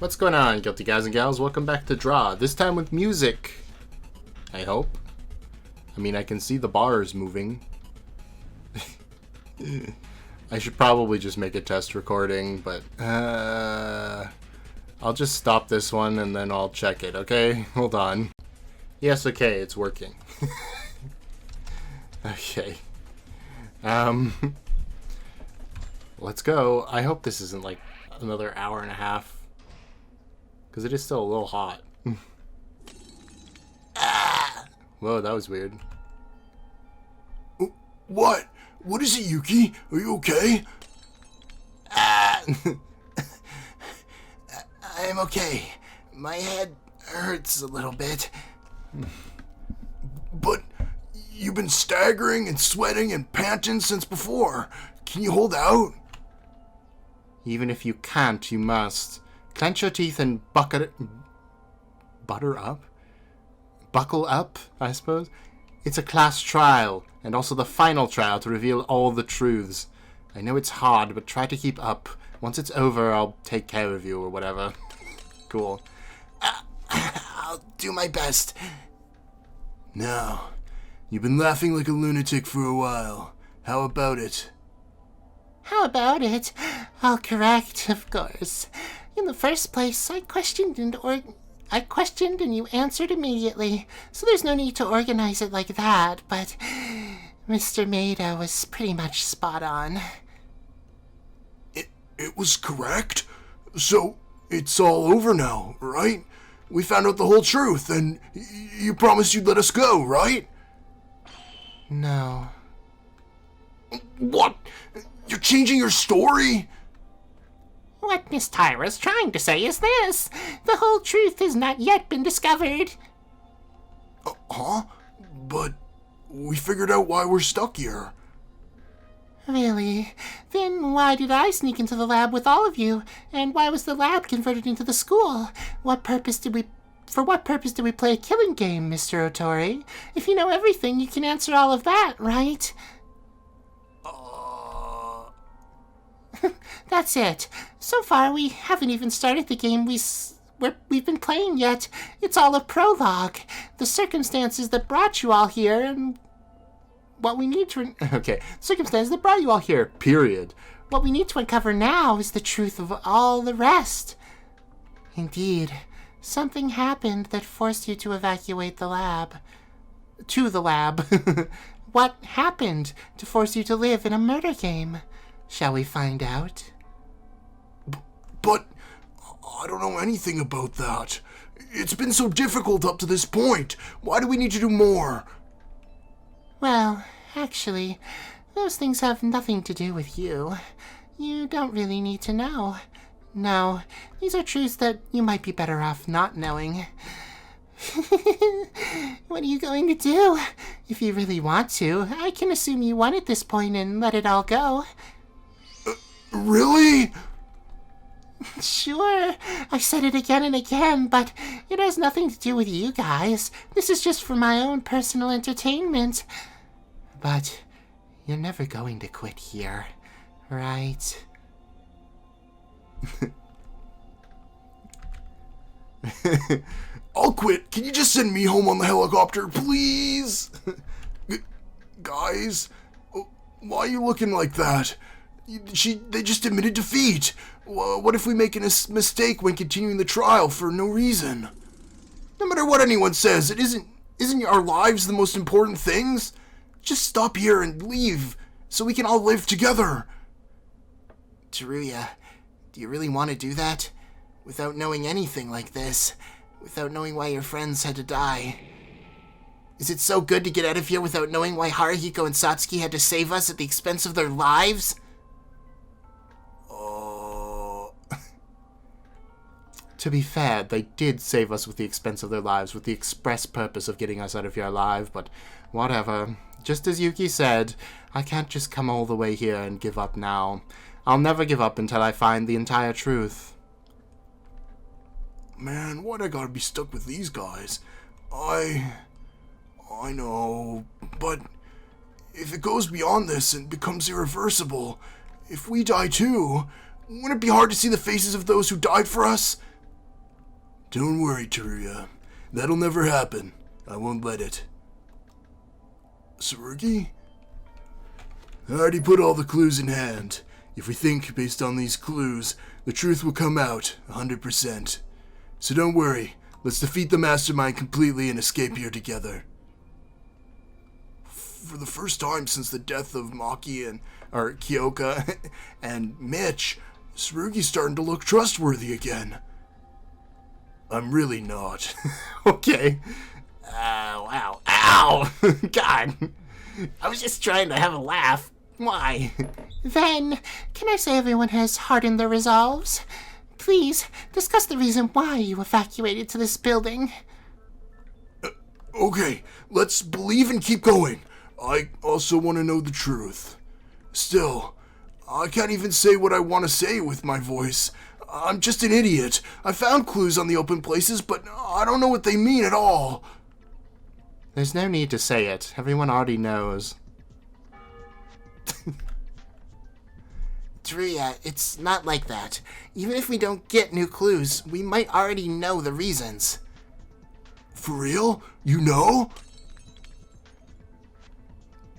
What's going on, guilty guys and gals? Welcome back to Draw, this time with music. I hope. I mean, I can see the bars moving. I should probably just make a test recording, but I'll just stop this one and then I'll check it, okay? Hold on. Yes, okay, it's working. Okay. Let's go. I hope this isn't like another hour and a half, because it is still a little hot. Ah! Whoa, that was weird. What? What is it, Yuki? Are you okay? Ah! I'm okay. My head hurts a little bit. But you've been staggering and sweating and panting since before. Can you hold out? Even if you can't, you must. Clench your teeth and buckle up, I suppose. It's a class trial, and also the final trial to reveal all the truths. I know it's hard, but try to keep up. Once it's over, I'll take care of you or whatever. Cool. I'll do my best. Now, you've been laughing like a lunatic for a while. How about it? How about it? All correct, of course. In the first place, I questioned and you answered immediately, so there's no need to organize it like that, but Mr. Maida was pretty much spot on. It was correct? So, it's all over now, right? We found out the whole truth, and you promised you'd let us go, right? No. What? You're changing your story? What Miss Tyra's trying to say is this. The whole truth has not yet been discovered. Huh? But we figured out why we're stuck here. Really? Then why did I sneak into the lab with all of you? And why was the lab converted into the school? For what purpose did we play a killing game, Mr. Otori? If you know everything, you can answer all of that, right? That's it. So far, we haven't even started the game we've been playing yet. It's all a prologue. The circumstances that brought you all here, and what we need to... Circumstances that brought you all here, period. What we need to uncover now is the truth of all the rest. Indeed, something happened that forced you to evacuate the lab. To the lab. What happened to force you to live in a murder game? Shall we find out? But I don't know anything about that. It's been so difficult up to this point. Why do we need to do more? Well, actually, those things have nothing to do with you. You don't really need to know. No, these are truths that you might be better off not knowing. What are you going to do? If you really want to, I can assume you won at this point and let it all go. Really? Sure, I said it again and again, but it has nothing to do with you guys. This is just for my own personal entertainment. But you're never going to quit here, right? I'll quit. Can you just send me home on the helicopter, please? Guys, why are you looking like that? They just admitted defeat. What if we make a mistake when continuing the trial for no reason? No matter what anyone says, isn't our lives the most important things? Just stop here and leave, so we can all live together. Teruya, do you really want to do that? Without knowing anything like this? Without knowing why your friends had to die? Is it so good to get out of here without knowing why Haruhiko and Satsuki had to save us at the expense of their lives? To be fair, they did save us with the expense of their lives, with the express purpose of getting us out of here alive, but whatever. Just as Yuki said, I can't just come all the way here and give up now. I'll never give up until I find the entire truth. Man, why'd I gotta be stuck with these guys? I know, but if it goes beyond this and becomes irreversible, if we die too, wouldn't it be hard to see the faces of those who died for us? Don't worry, Teruya. That'll never happen. I won't let it. Tsurugi? I already put all the clues in hand. If we think, based on these clues, the truth will come out 100%. So don't worry. Let's defeat the mastermind completely and escape here together. For the first time since the death of Kyoka and Mitch, Tsurugi's starting to look trustworthy again. I'm really not. Okay. Wow. Ow! God. I was just trying to have a laugh. Why? Then, can I say everyone has hardened their resolves? Please, discuss the reason why you evacuated to this building. Okay, let's believe and keep going. I also want to know the truth. Still, I can't even say what I want to say with my voice. I'm just an idiot. I found clues on the open places, but I don't know what they mean at all. There's no need to say it. Everyone already knows. Teruya, it's not like that. Even if we don't get new clues, we might already know the reasons. For real? You know?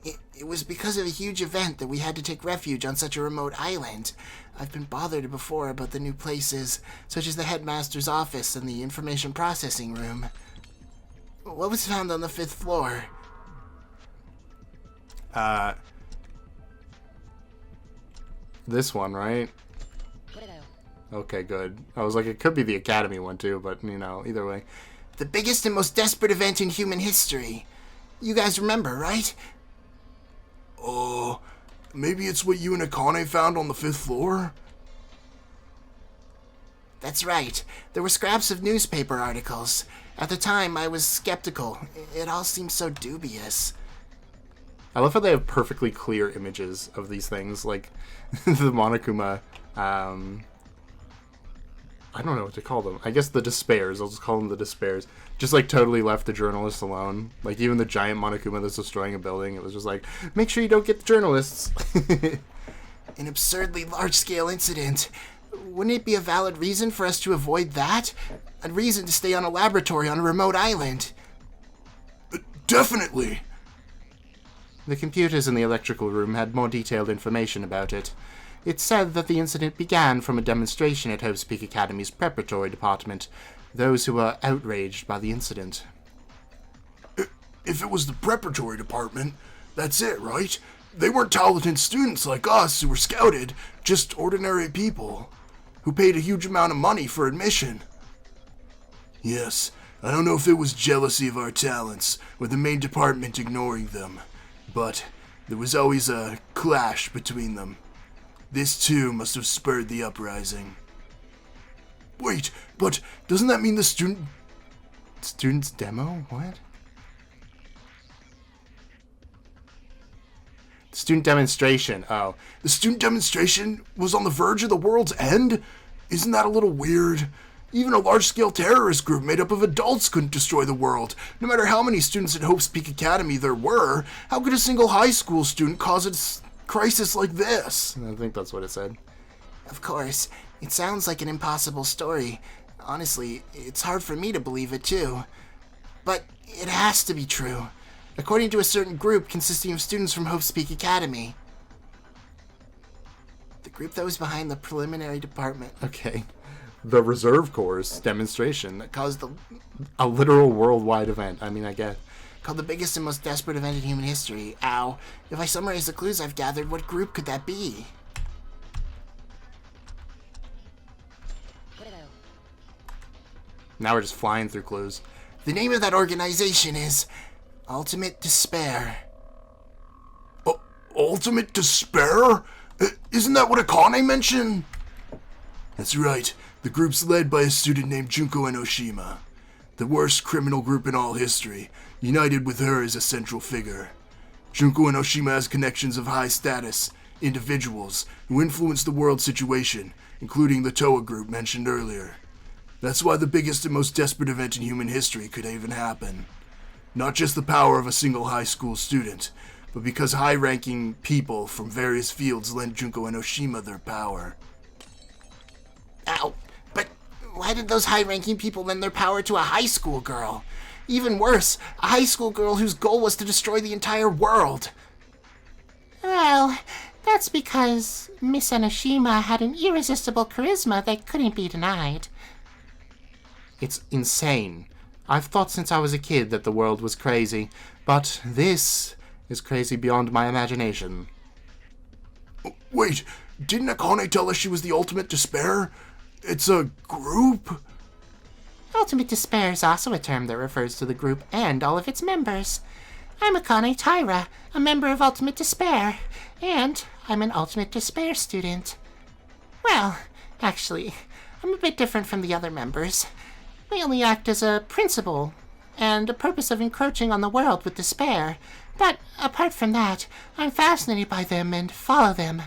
It was because of a huge event that we had to take refuge on such a remote island. I've been bothered before about the new places, such as the headmaster's office and the information processing room. What was found on the 5th floor? This one, right? Okay, good. I was like, it could be the Academy one too, but, you know, either way. The biggest and most desperate event in human history. You guys remember, right? Maybe it's what you and Akane found on the 5th floor? That's right. There were scraps of newspaper articles. At the time, I was skeptical. It all seemed so dubious. I love how they have perfectly clear images of these things, like the Monokuma, I don't know what to call them. I guess the Despairs. I'll just call them the Despairs. Just, like, totally left the journalists alone. Like, even the giant Monokuma that's destroying a building, it was just like, make sure you don't get the journalists. An absurdly large-scale incident. Wouldn't it be a valid reason for us to avoid that? A reason to stay on a laboratory on a remote island? Definitely! The computers in the electrical room had more detailed information about it. It said that the incident began from a demonstration at Hope's Peak Academy's preparatory department. Those who were outraged by the incident. If it was the preparatory department, that's it, right? They weren't talented students like us who were scouted, just ordinary people who paid a huge amount of money for admission. Yes, I don't know if it was jealousy of our talents or the main department ignoring them, but there was always a clash between them. This too must have spurred the uprising. Wait, but doesn't that mean the Student's demo? What? Student demonstration. Oh. The student demonstration was on the verge of the world's end? Isn't that a little weird? Even a large-scale terrorist group made up of adults couldn't destroy the world. No matter how many students at Hope's Peak Academy there were, how could a single high school student cause a crisis like this? I think that's what it said. Of course. It sounds like an impossible story. Honestly, it's hard for me to believe it too. But it has to be true. According to a certain group consisting of students from Hope's Peak Academy. The group that was behind the preliminary department. Okay. The Reserve Corps' demonstration That caused a literal worldwide event. I mean, I guess. called the biggest and most desperate event in human history. Ow. If I summarize the clues I've gathered, what group could that be? Now we're just flying through clues. The name of that organization is Ultimate Despair. Ultimate Despair? Isn't that what Akane mentioned? That's right. The group's led by a student named Junko Enoshima. The worst criminal group in all history, united with her as a central figure. Junko Enoshima has connections of high status, individuals who influence the world situation, including the Toa group mentioned earlier. That's why the biggest and most desperate event in human history could even happen. Not just the power of a single high school student, but because high-ranking people from various fields lent Junko Enoshima their power. Ow. But why Why did those high-ranking people lend their power to a high school girl? Even worse, a high school girl whose goal was to destroy the entire world. Well, that's because Miss Enoshima had an irresistible charisma that couldn't be denied. It's insane. I've thought since I was a kid that the world was crazy, but this is crazy beyond my imagination. Wait, didn't Akane tell us she was the ultimate despair? It's a group? Ultimate despair is also a term that refers to the group and all of its members. I'm Akane Taira, a member of Ultimate Despair, and I'm an Ultimate Despair student. Well, actually, I'm a bit different from the other members. I only act as a principal and a purpose of encroaching on the world with despair. But apart from that, I'm fascinated by them and follow them.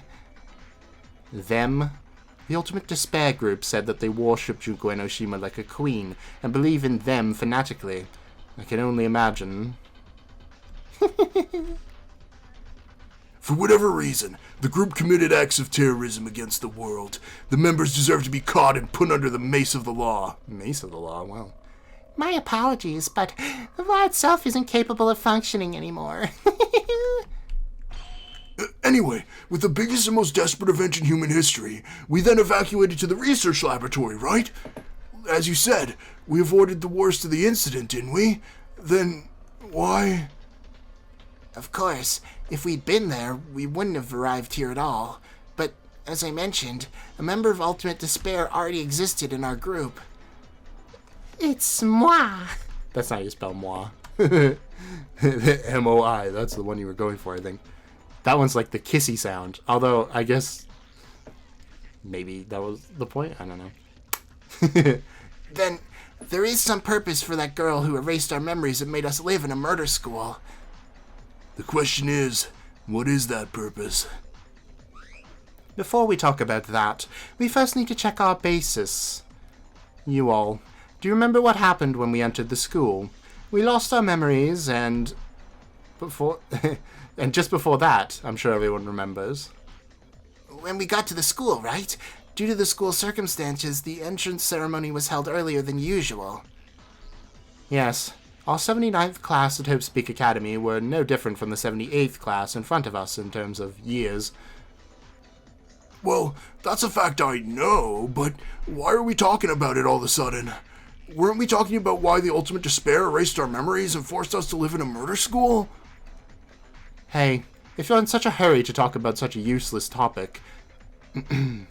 Them? The Ultimate Despair group said that they worship Junko Enoshima like a queen and believe in them fanatically. I can only imagine. For whatever reason, the group committed acts of terrorism against the world. The members deserve to be caught and put under the mace of the law. Mace of the law? Well. My apologies, but the law itself isn't capable of functioning anymore. Anyway, with the biggest and most desperate event in human history, we then evacuated to the research laboratory, right? As you said, we avoided the worst of the incident, didn't we? Then, why? Of course, if we'd been there, we wouldn't have arrived here at all. But, as I mentioned, a member of Ultimate Despair already existed in our group. It's moi. That's not how you spell moi. M-O-I, that's the one you were going for, I think. That one's like the kissy sound. Although, I guess maybe that was the point? I don't know. Then, there is some purpose for that girl who erased our memories and made us live in a murder school. The question is, what is that purpose? Before we talk about that, we first need to check our basis. You all, do you remember what happened when we entered the school? We lost our memories and just before that, I'm sure everyone remembers. When we got to the school, right? Due to the school's circumstances, the entrance ceremony was held earlier than usual. Yes, our 79th class at Hope Speak Academy were no different from the 78th class in front of us in terms of years. Well, that's a fact I know, but why are we talking about it all of a sudden? Weren't we talking about why the Ultimate Despair erased our memories and forced us to live in a murder school? Hey, if you're in such a hurry to talk about such a useless topic...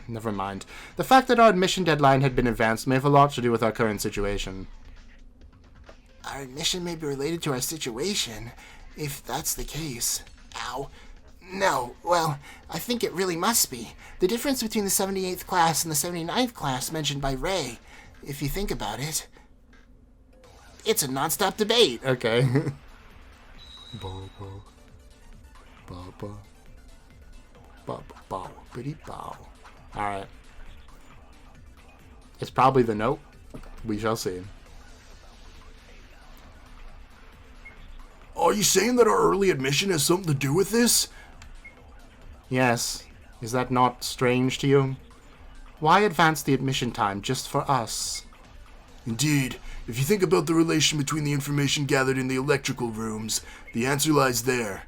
Never mind. The fact that our admission deadline had been advanced may have a lot to do with our current situation. Our admission may be related to our situation, if that's the case. Ow. No, well, I think it really must be. The difference between the 78th class and the 79th class mentioned by Ray, if you think about it. It's a non-stop debate. Okay. Alright. It's probably the note. We shall see. Are you saying that our early admission has something to do with this? Yes. Is that not strange to you? Why advance the admission time just for us? Indeed. If you think about the relation between the information gathered in the electrical rooms, the answer lies there.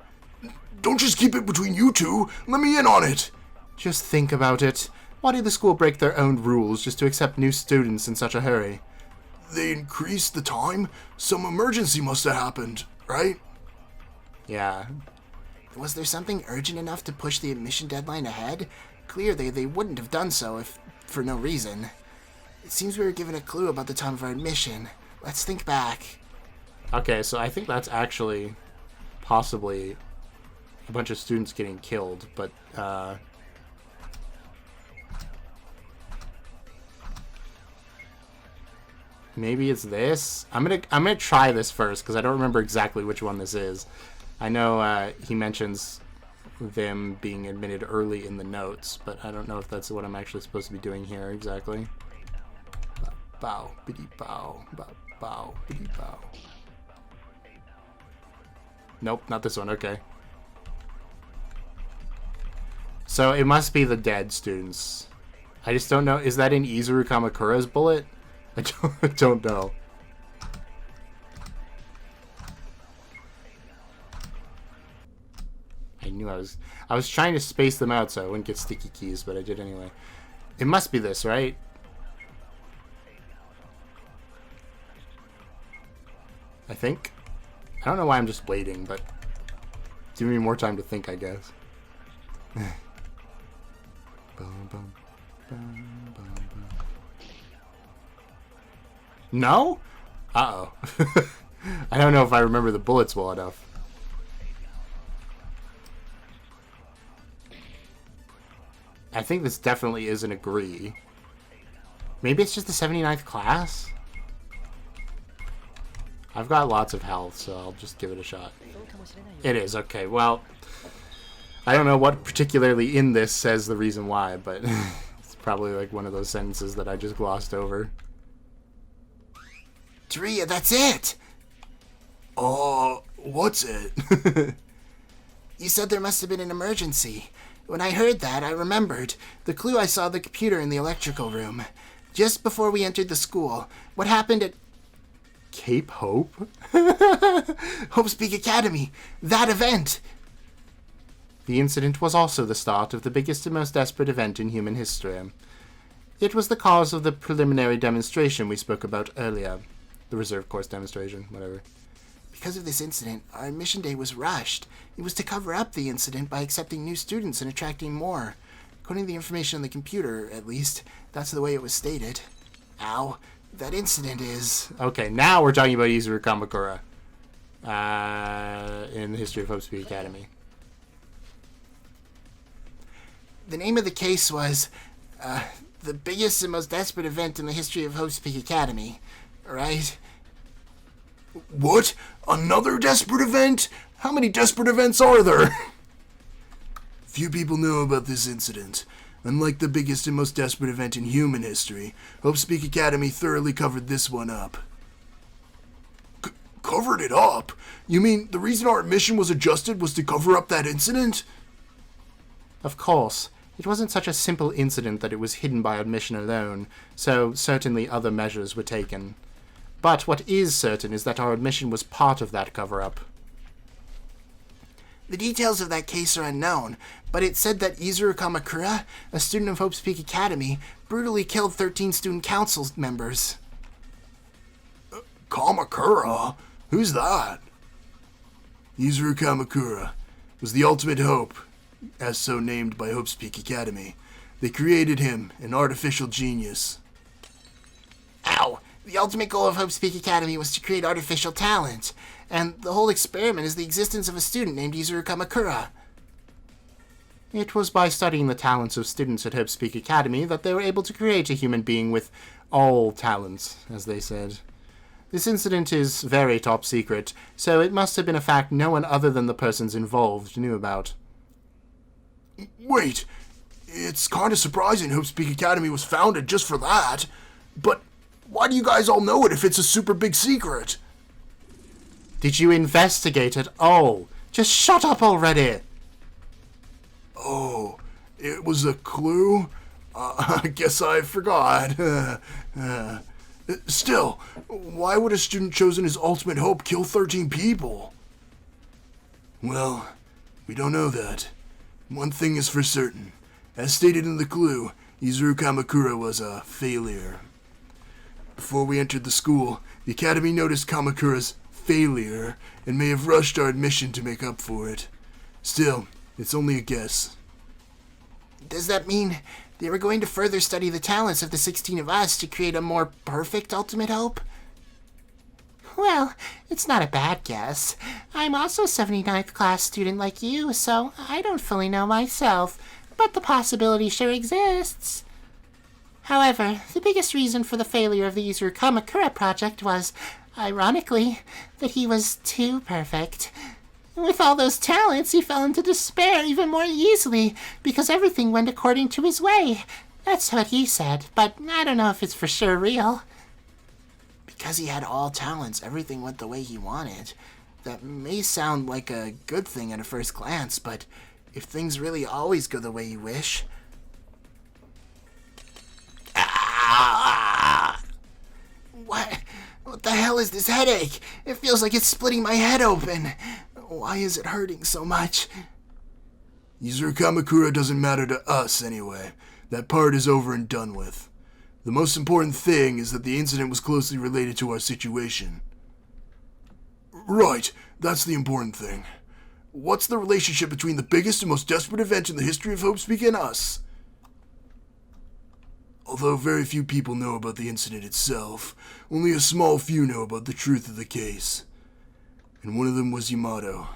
Don't just keep it between you two. Let me in on it. Just think about it. Why did the school break their own rules just to accept new students in such a hurry? They increased the time? Some emergency must have happened, right? Yeah. Was there something urgent enough to push the admission deadline ahead? Clearly, they wouldn't have done so if for no reason. It seems we were given a clue about the time of our admission. Let's think back. Okay, so I think that's actually possibly a bunch of students getting killed, but maybe it's this. I'm gonna try this first because I don't remember exactly which one this is. I know he mentions them being admitted early in the notes, but I don't know if that's what I'm actually supposed to be doing here exactly. Bow, biddy bow, bow, bow, biddy bow. Nope, not this one. Okay. So it must be the dead students. I just don't know. Is that in Izuru Kamakura's bullet? I don't know. I knew I was trying to space them out so I wouldn't get sticky keys, but I did anyway. It must be this, right? I think. I don't know why I'm just waiting, but give me more time to think, I guess. Bum, bum, bum, bum, bum. No? Uh-oh. I don't know if I remember the bullets well enough. I think this definitely is an agree. Maybe it's just the 79th class? I've got lots of health, so I'll just give it a shot. It is, okay. Well, I don't know what particularly in this says the reason why, but it's probably like one of those sentences that I just glossed over. Taria, that's it! What's it? You said there must have been an emergency. When I heard that, I remembered. The clue I saw the computer in the electrical room. Just before we entered the school. What happened at Cape Hope? Hope's Peak Academy. That event. The incident was also the start of the biggest and most desperate event in human history. It was the cause of the preliminary demonstration we spoke about earlier. The reserve course demonstration, whatever. Because of this incident, our admission day was rushed. It was to cover up the incident by accepting new students and attracting more. According to the information on the computer, at least, that's the way it was stated. Ow. That incident is... Okay, now we're talking about Izuru Kamakura. In the history of Hope's Peak Academy. The name of the case was, the biggest and most desperate event in the history of Hope's Peak Academy. Right? What? Another desperate event? How many desperate events are there? Few people know about this incident. Unlike the biggest and most desperate event in human history, Hope's Peak Academy thoroughly covered this one up. Covered it up? You mean the reason our admission was adjusted was to cover up that incident? Of course. It wasn't such a simple incident that it was hidden by admission alone, so certainly other measures were taken. But what is certain is that our admission was part of that cover-up. The details of that case are unknown, but it said that Izuru Kamakura, a student of Hope's Peak Academy, brutally killed 13 student council members. Kamakura? Who's that? Izuru Kamakura was the ultimate hope, as so named by Hope's Peak Academy. They created him, an artificial genius. Ow! The ultimate goal of Hope's Peak Academy was to create artificial talent, and the whole experiment is the existence of a student named Izuru Kamakura. It was by studying the talents of students at Hope's Peak Academy that they were able to create a human being with all talents, as they said. This incident is very top secret, so it must have been a fact no one other than the persons involved knew about. Wait, it's kind of surprising Hope's Peak Academy was founded just for that, but why do you guys all know it if it's a super big secret? Did you investigate at all? Just shut up already! Oh, it was a clue? I guess I forgot. Still, why would a student chosen as ultimate hope kill 13 people? Well, we don't know that. One thing is for certain. As stated in the clue, Izuru Kamakura was a failure. Before we entered the school, the Academy noticed Kamakura's failure and may have rushed our admission to make up for it. Still, it's only a guess. Does that mean they were going to further study the talents of the 16 of us to create a more perfect ultimate hope? Well, it's not a bad guess. I'm also a 79th class student like you, so I don't fully know myself, but the possibility sure exists. However, the biggest reason for the failure of the Izuru Kamakura project was, ironically, that he was too perfect. With all those talents, he fell into despair even more easily, because everything went according to his way. That's what he said, but I don't know if it's for sure real. Because he had all talents, everything went the way he wanted. That may sound like a good thing at a first glance, but if things really always go the way you wish... hell is this headache? It feels like it's splitting my head open. Why is it hurting so much? Yuzuru Kamakura doesn't matter to us anyway. That part is over and done with. The most important thing is that the incident was closely related to our situation. Right, that's the important thing. What's the relationship between the biggest and most desperate event in the history of Hopespeak and us? Although very few people know about the incident itself, only a small few know about the truth of the case. And one of them was Yamato.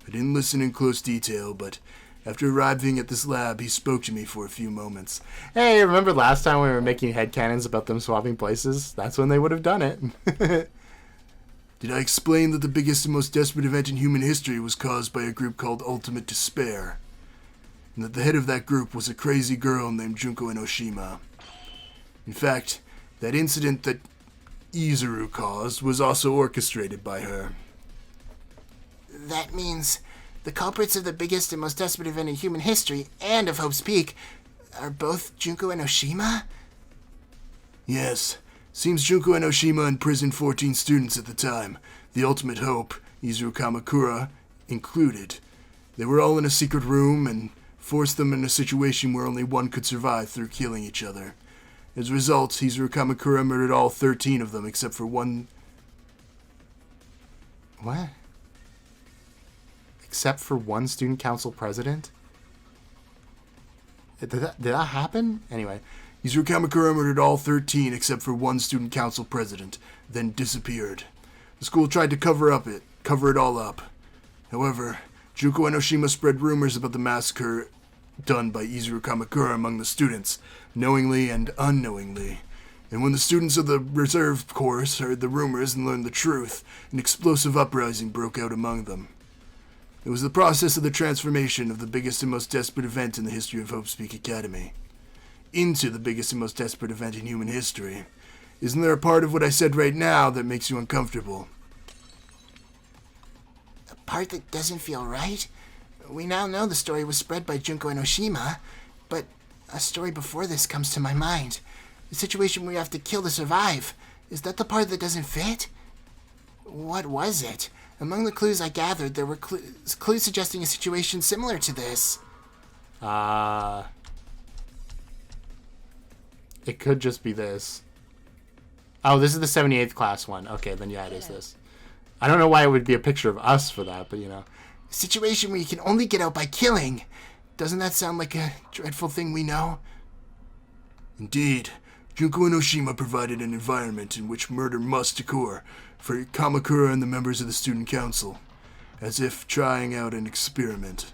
I didn't listen in close detail, but after arriving at this lab, he spoke to me for a few moments. Hey, remember last time we were making headcanons about them swapping places? That's when they would have done it. Did I explain that the biggest and most desperate event in human history was caused by a group called Ultimate Despair? And that the head of that group was a crazy girl named Junko Enoshima. In fact, that incident that Izuru caused was also orchestrated by her. That means the culprits of the biggest and most desperate event in human history and of Hope's Peak are both Junko Enoshima? Yes. Seems Junko Enoshima imprisoned 14 students at the time, the Ultimate Hope, Yuzuru Kamakura, included. They were all in a secret room and forced them in a situation where only one could survive through killing each other. As a result, Yuzuru Kamakura murdered all 13 of them except for one... What? Except for one student council president? Did that happen? Anyway. Yuzuru Kamakura murdered all 13 except for one student council president, then disappeared. The school tried to cover it all up. However, Junko Enoshima spread rumors about the massacre done by Yuzuru Kamakura among the students, knowingly and unknowingly. And when the students of the reserve course heard the rumors and learned the truth, an explosive uprising broke out among them. It was the process of the transformation of the biggest and most desperate event in the history of Hopespeak Academy into the biggest and most desperate event in human history. Isn't there a part of what I said right now that makes you uncomfortable? A part that doesn't feel right? We now know the story was spread by Junko Enoshima, but a story before this comes to my mind. The situation where you have to kill to survive. Is that the part that doesn't fit? What was it? Among the clues I gathered, there were clues suggesting a situation similar to this. It could just be this. Oh, this is the 78th class one. Okay, then yeah, it is this. I don't know why it would be a picture of us for that, but you know. A situation where you can only get out by killing. Doesn't that sound like a dreadful thing we know? Indeed. Junko Enoshima provided an environment in which murder must occur for Kamakura and the members of the student council, as if trying out an experiment.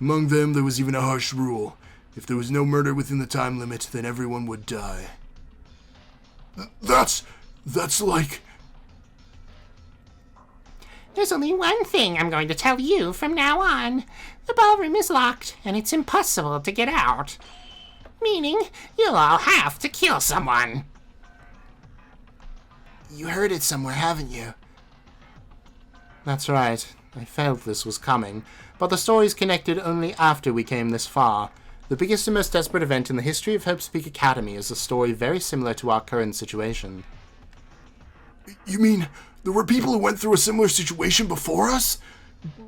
Among them, there was even a harsh rule. If there was no murder within the time limit, then everyone would die. That's like... There's only one thing I'm going to tell you from now on. The ballroom is locked, and it's impossible to get out. Meaning, you'll all have to kill someone. You heard it somewhere, haven't you? That's right. I felt this was coming, but the story's connected only after we came this far. The biggest and most desperate event in the history of Hopespeak Academy is a story very similar to our current situation. You mean there were people who went through a similar situation before us?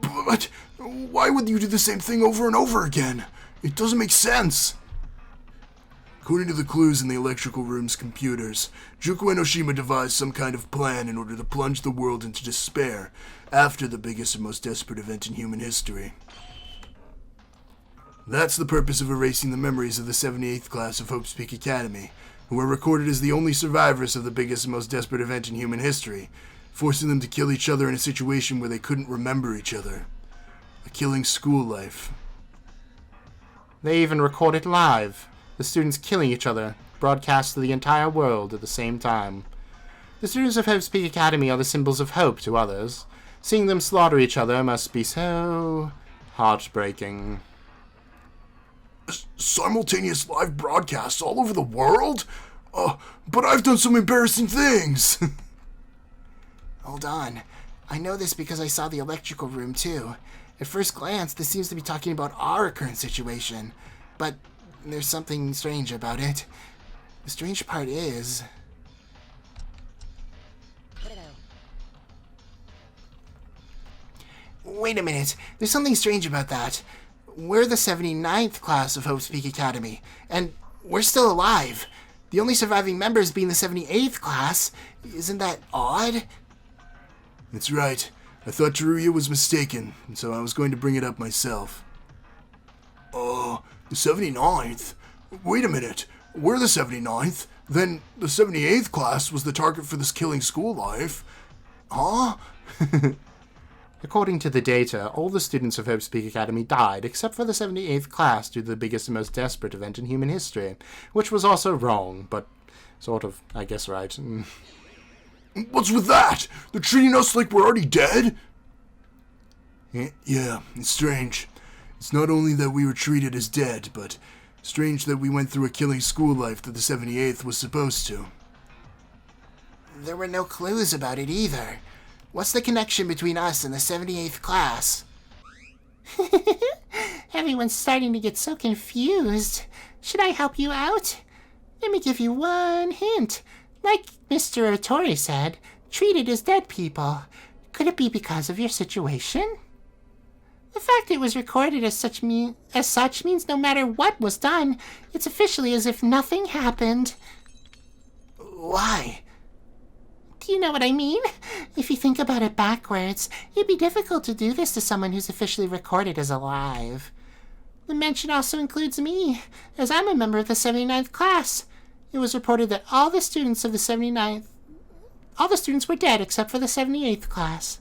But why would you do the same thing over and over again? It doesn't make sense. According to the clues in the electrical room's computers, Junko Enoshima devised some kind of plan in order to plunge the world into despair after the biggest and most desperate event in human history. That's the purpose of erasing the memories of the 78th class of Hopespeak Academy, who were recorded as the only survivors of the biggest and most desperate event in human history, forcing them to kill each other in a situation where they couldn't remember each other. A killing school life. They even record it live. The students killing each other, broadcast to the entire world at the same time. The students of Hopespeak Academy are the symbols of hope to others. Seeing them slaughter each other must be so heartbreaking. Simultaneous live broadcasts all over the world? But I've done some embarrassing things. Hold on. I know this because I saw the electrical room too. At first glance, this seems to be talking about our current situation. But there's something strange about it. The strange part is... Wait a minute. There's something strange about that. We're the 79th class of Hope's Peak Academy, and we're still alive. The only surviving members being the 78th class. Isn't that odd? That's right. I thought Teruya was mistaken, and so I was going to bring it up myself. The 79th? Wait a minute. We're the 79th? Then the 78th class was the target for this killing school life? Huh? According to the data, all the students of Hope's Peak Academy died, except for the 78th class due to the biggest and most desperate event in human history, which was also wrong, but sort of, I guess, right. What's with that? They're treating us like we're already dead? Yeah, it's strange. It's not only that we were treated as dead, but strange that we went through a killing school life that the 78th was supposed to. There were no clues about it either. What's the connection between us and the 78th class? Everyone's starting to get so confused. Should I help you out? Let me give you one hint. Like Mr. Otori said, treated as dead people. Could it be because of your situation? The fact it was recorded as such means no matter what was done, it's officially as if nothing happened. Why? Do you know what I mean? If you think about it backwards, it'd be difficult to do this to someone who's officially recorded as alive. The mention also includes me, as I'm a member of the 79th class. It was reported that all the students of the 79th... All the students were dead except for the 78th class.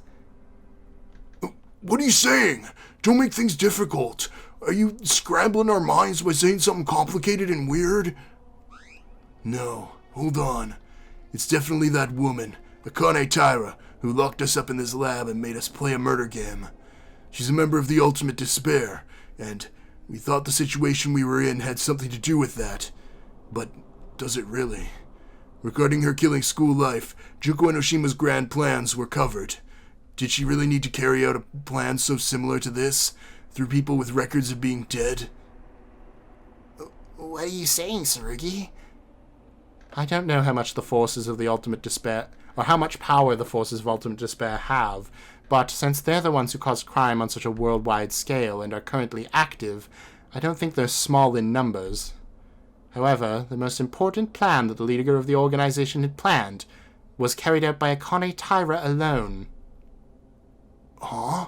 What are you saying? Don't make things difficult. Are you scrambling our minds by saying something complicated and weird? No, hold on. It's definitely that woman, Akane Taira, who locked us up in this lab and made us play a murder game. She's a member of the Ultimate Despair, and we thought the situation we were in had something to do with that. But does it really? Regarding her killing school life, Junko Enoshima's grand plans were covered. Did she really need to carry out a plan so similar to this, through people with records of being dead? What are you saying, Tsurugi? I don't know how much the forces of the Ultimate Despair, or how much power the forces of Ultimate Despair have, but since they're the ones who cause crime on such a worldwide scale and are currently active, I don't think they're small in numbers. However, the most important plan that the leader of the organization had planned was carried out by Akane Taira alone. Huh?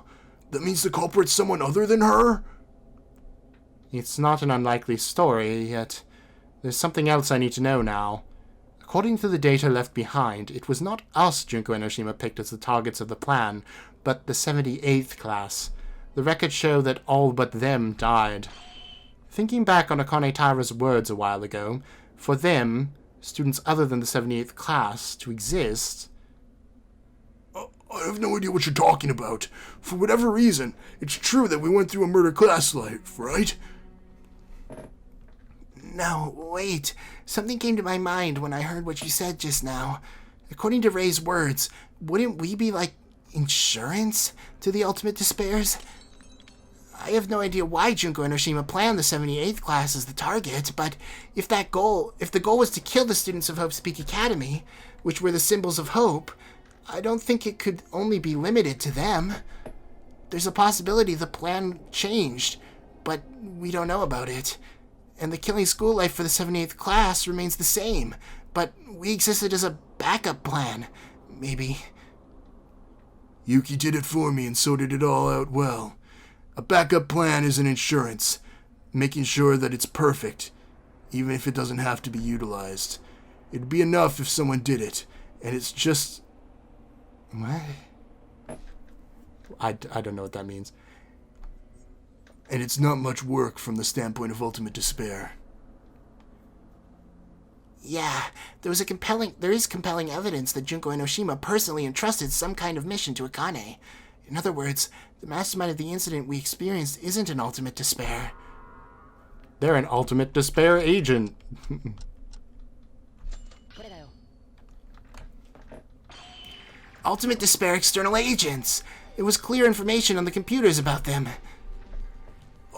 That means the culprit's someone other than her? It's not an unlikely story, yet there's something else I need to know now. According to the data left behind, it was not us Junko Enoshima picked as the targets of the plan, but the 78th class. The records show that all but them died. Thinking back on Akane Taira's words a while ago, for them, students other than the 78th class, to exist... I have no idea what you're talking about. For whatever reason, it's true that we went through a murder class life, right? No, wait. Something came to my mind when I heard what you said just now. According to Ray's words, wouldn't we be like insurance to the Ultimate Despairs? I have no idea why Junko Enoshima planned the 78th class as the target, but if the goal was to kill the students of Hope's Peak Academy, which were the symbols of hope, I don't think it could only be limited to them. There's a possibility the plan changed, but we don't know about it. And the killing school life for the 78th class remains the same, but we existed as a backup plan, maybe. Yuki did it for me and sorted it all out well. A backup plan is an insurance, making sure that it's perfect, even if it doesn't have to be utilized. It'd be enough if someone did it, and it's just... What? I don't know what that means. And it's not much work from the standpoint of Ultimate Despair. Yeah, there is compelling evidence that Junko Enoshima personally entrusted some kind of mission to Akane. In other words, the mastermind of the incident we experienced isn't an Ultimate Despair. They're an Ultimate Despair agent. Ultimate Despair external agents. It was clear information on the computers about them.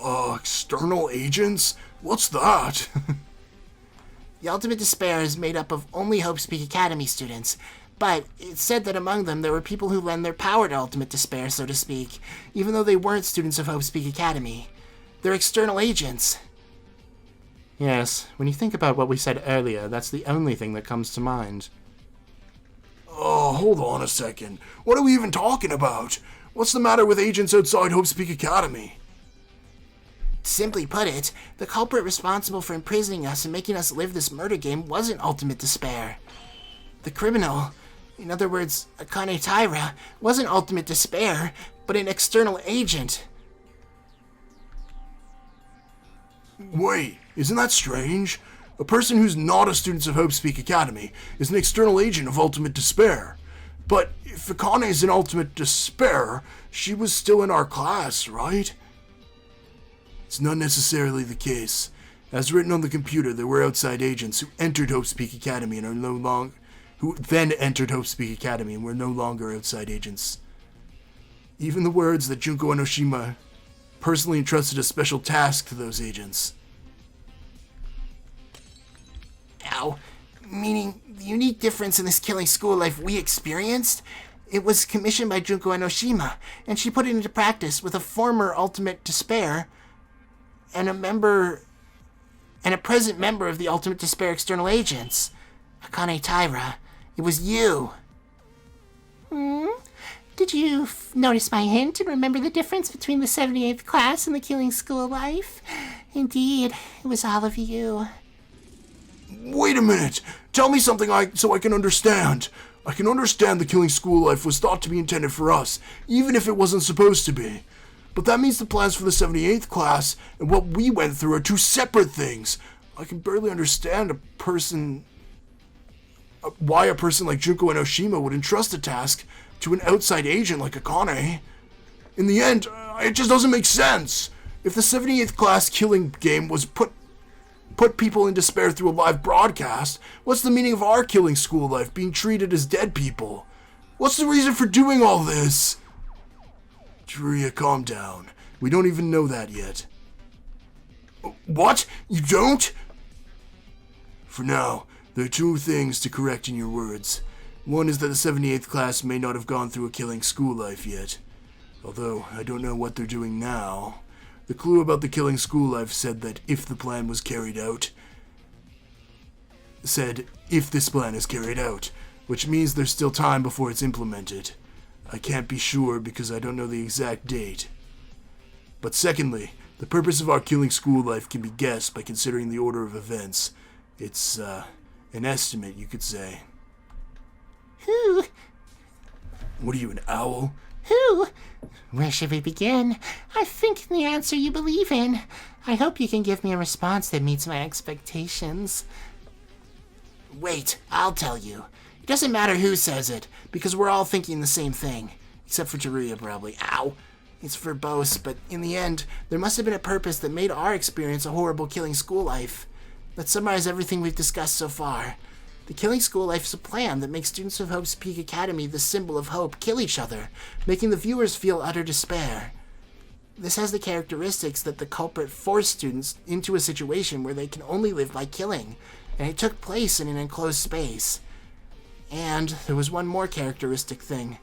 External agents? What's that? The Ultimate Despair is made up of only Hope's Peak Academy students, But it said that among them there were people who lend their power to ultimate despair, so to speak, even though they weren't students of Hope's Peak Academy. They're external agents. Yes, when you think about what we said earlier, that's the only thing that comes to mind. Oh, hold on a second. What are we even talking about? What's the matter with agents outside Hope's Peak Academy? Simply put it, the culprit responsible for imprisoning us and making us live this murder game wasn't ultimate despair. The criminal, in other words, Akane Taira, wasn't ultimate despair, but an external agent. Wait, isn't that strange? A person who's not a student of Hope's Peak Academy is an external agent of ultimate despair. But if Akane is in ultimate despair, she was still in our class, right? It's not necessarily the case. As written on the computer, there were outside agents who entered Hope's Peak Academy and are no longer were no longer outside agents. Even the words that Junko Enoshima personally entrusted a special task to those agents. Ow. Meaning, the unique difference in this killing school life we experienced? It was commissioned by Junko Enoshima, and she put it into practice with a former Ultimate Despair and a present member of the Ultimate Despair external agents, Akane Taira. It was you. Did you notice my hint and remember the difference between the 78th class and the killing school life? Indeed, it was all of you. Wait a minute! Tell me something so I can understand. I can understand the killing school life was thought to be intended for us, even if it wasn't supposed to be. But that means the plans for the 78th class and what we went through are two separate things. I can barely understand why a person like Junko Enoshima would entrust a task to an outside agent like Akane. In the end, it just doesn't make sense. If the 78th class killing game was put people in despair through a live broadcast, what's the meaning of our killing school life being treated as dead people? What's the reason for doing all this? Juria, calm down. We don't even know that yet. What? You don't? For now, there are two things to correct in your words. One is that the 78th class may not have gone through a killing school life yet. Although, I don't know what they're doing now. The clue about the killing school life said that if the plan was carried out, if this plan is carried out, which means there's still time before it's implemented. I can't be sure because I don't know the exact date. But secondly, the purpose of our killing school life can be guessed by considering the order of events. It's, an estimate, you could say. Who? What are you, an owl? Who? Where should we begin? I think the answer you believe in. I hope you can give me a response that meets my expectations. Wait, I'll tell you. It doesn't matter who says it, because we're all thinking the same thing. Except for Jiruya, probably. Ow! It's verbose, but in the end, there must have been a purpose that made our experience a horrible killing school life. Let's summarize everything we've discussed so far. The killing school life is a plan that makes students of Hope's Peak Academy, the symbol of hope, kill each other, making the viewers feel utter despair. This has the characteristics that the culprit forced students into a situation where they can only live by killing, and it took place in an enclosed space. And there was one more characteristic thing.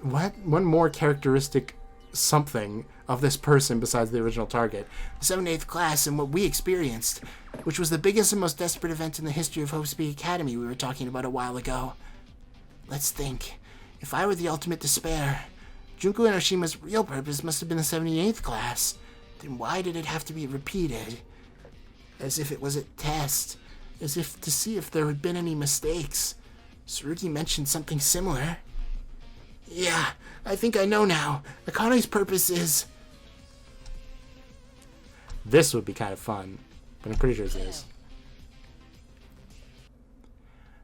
What? One more characteristic something of this person besides the original target. The 78th class and what we experienced, which was the biggest and most desperate event in the history of Hope's Peak Academy we were talking about a while ago. Let's think. If I were the ultimate despair, Junko Enoshima's real purpose must have been the 78th class. Then why did it have to be repeated? As if it was a test. As if to see if there had been any mistakes. Tsurugi mentioned something similar. Yeah, I think I know now. Akane's purpose is... This would be kind of fun, but I'm pretty sure it is.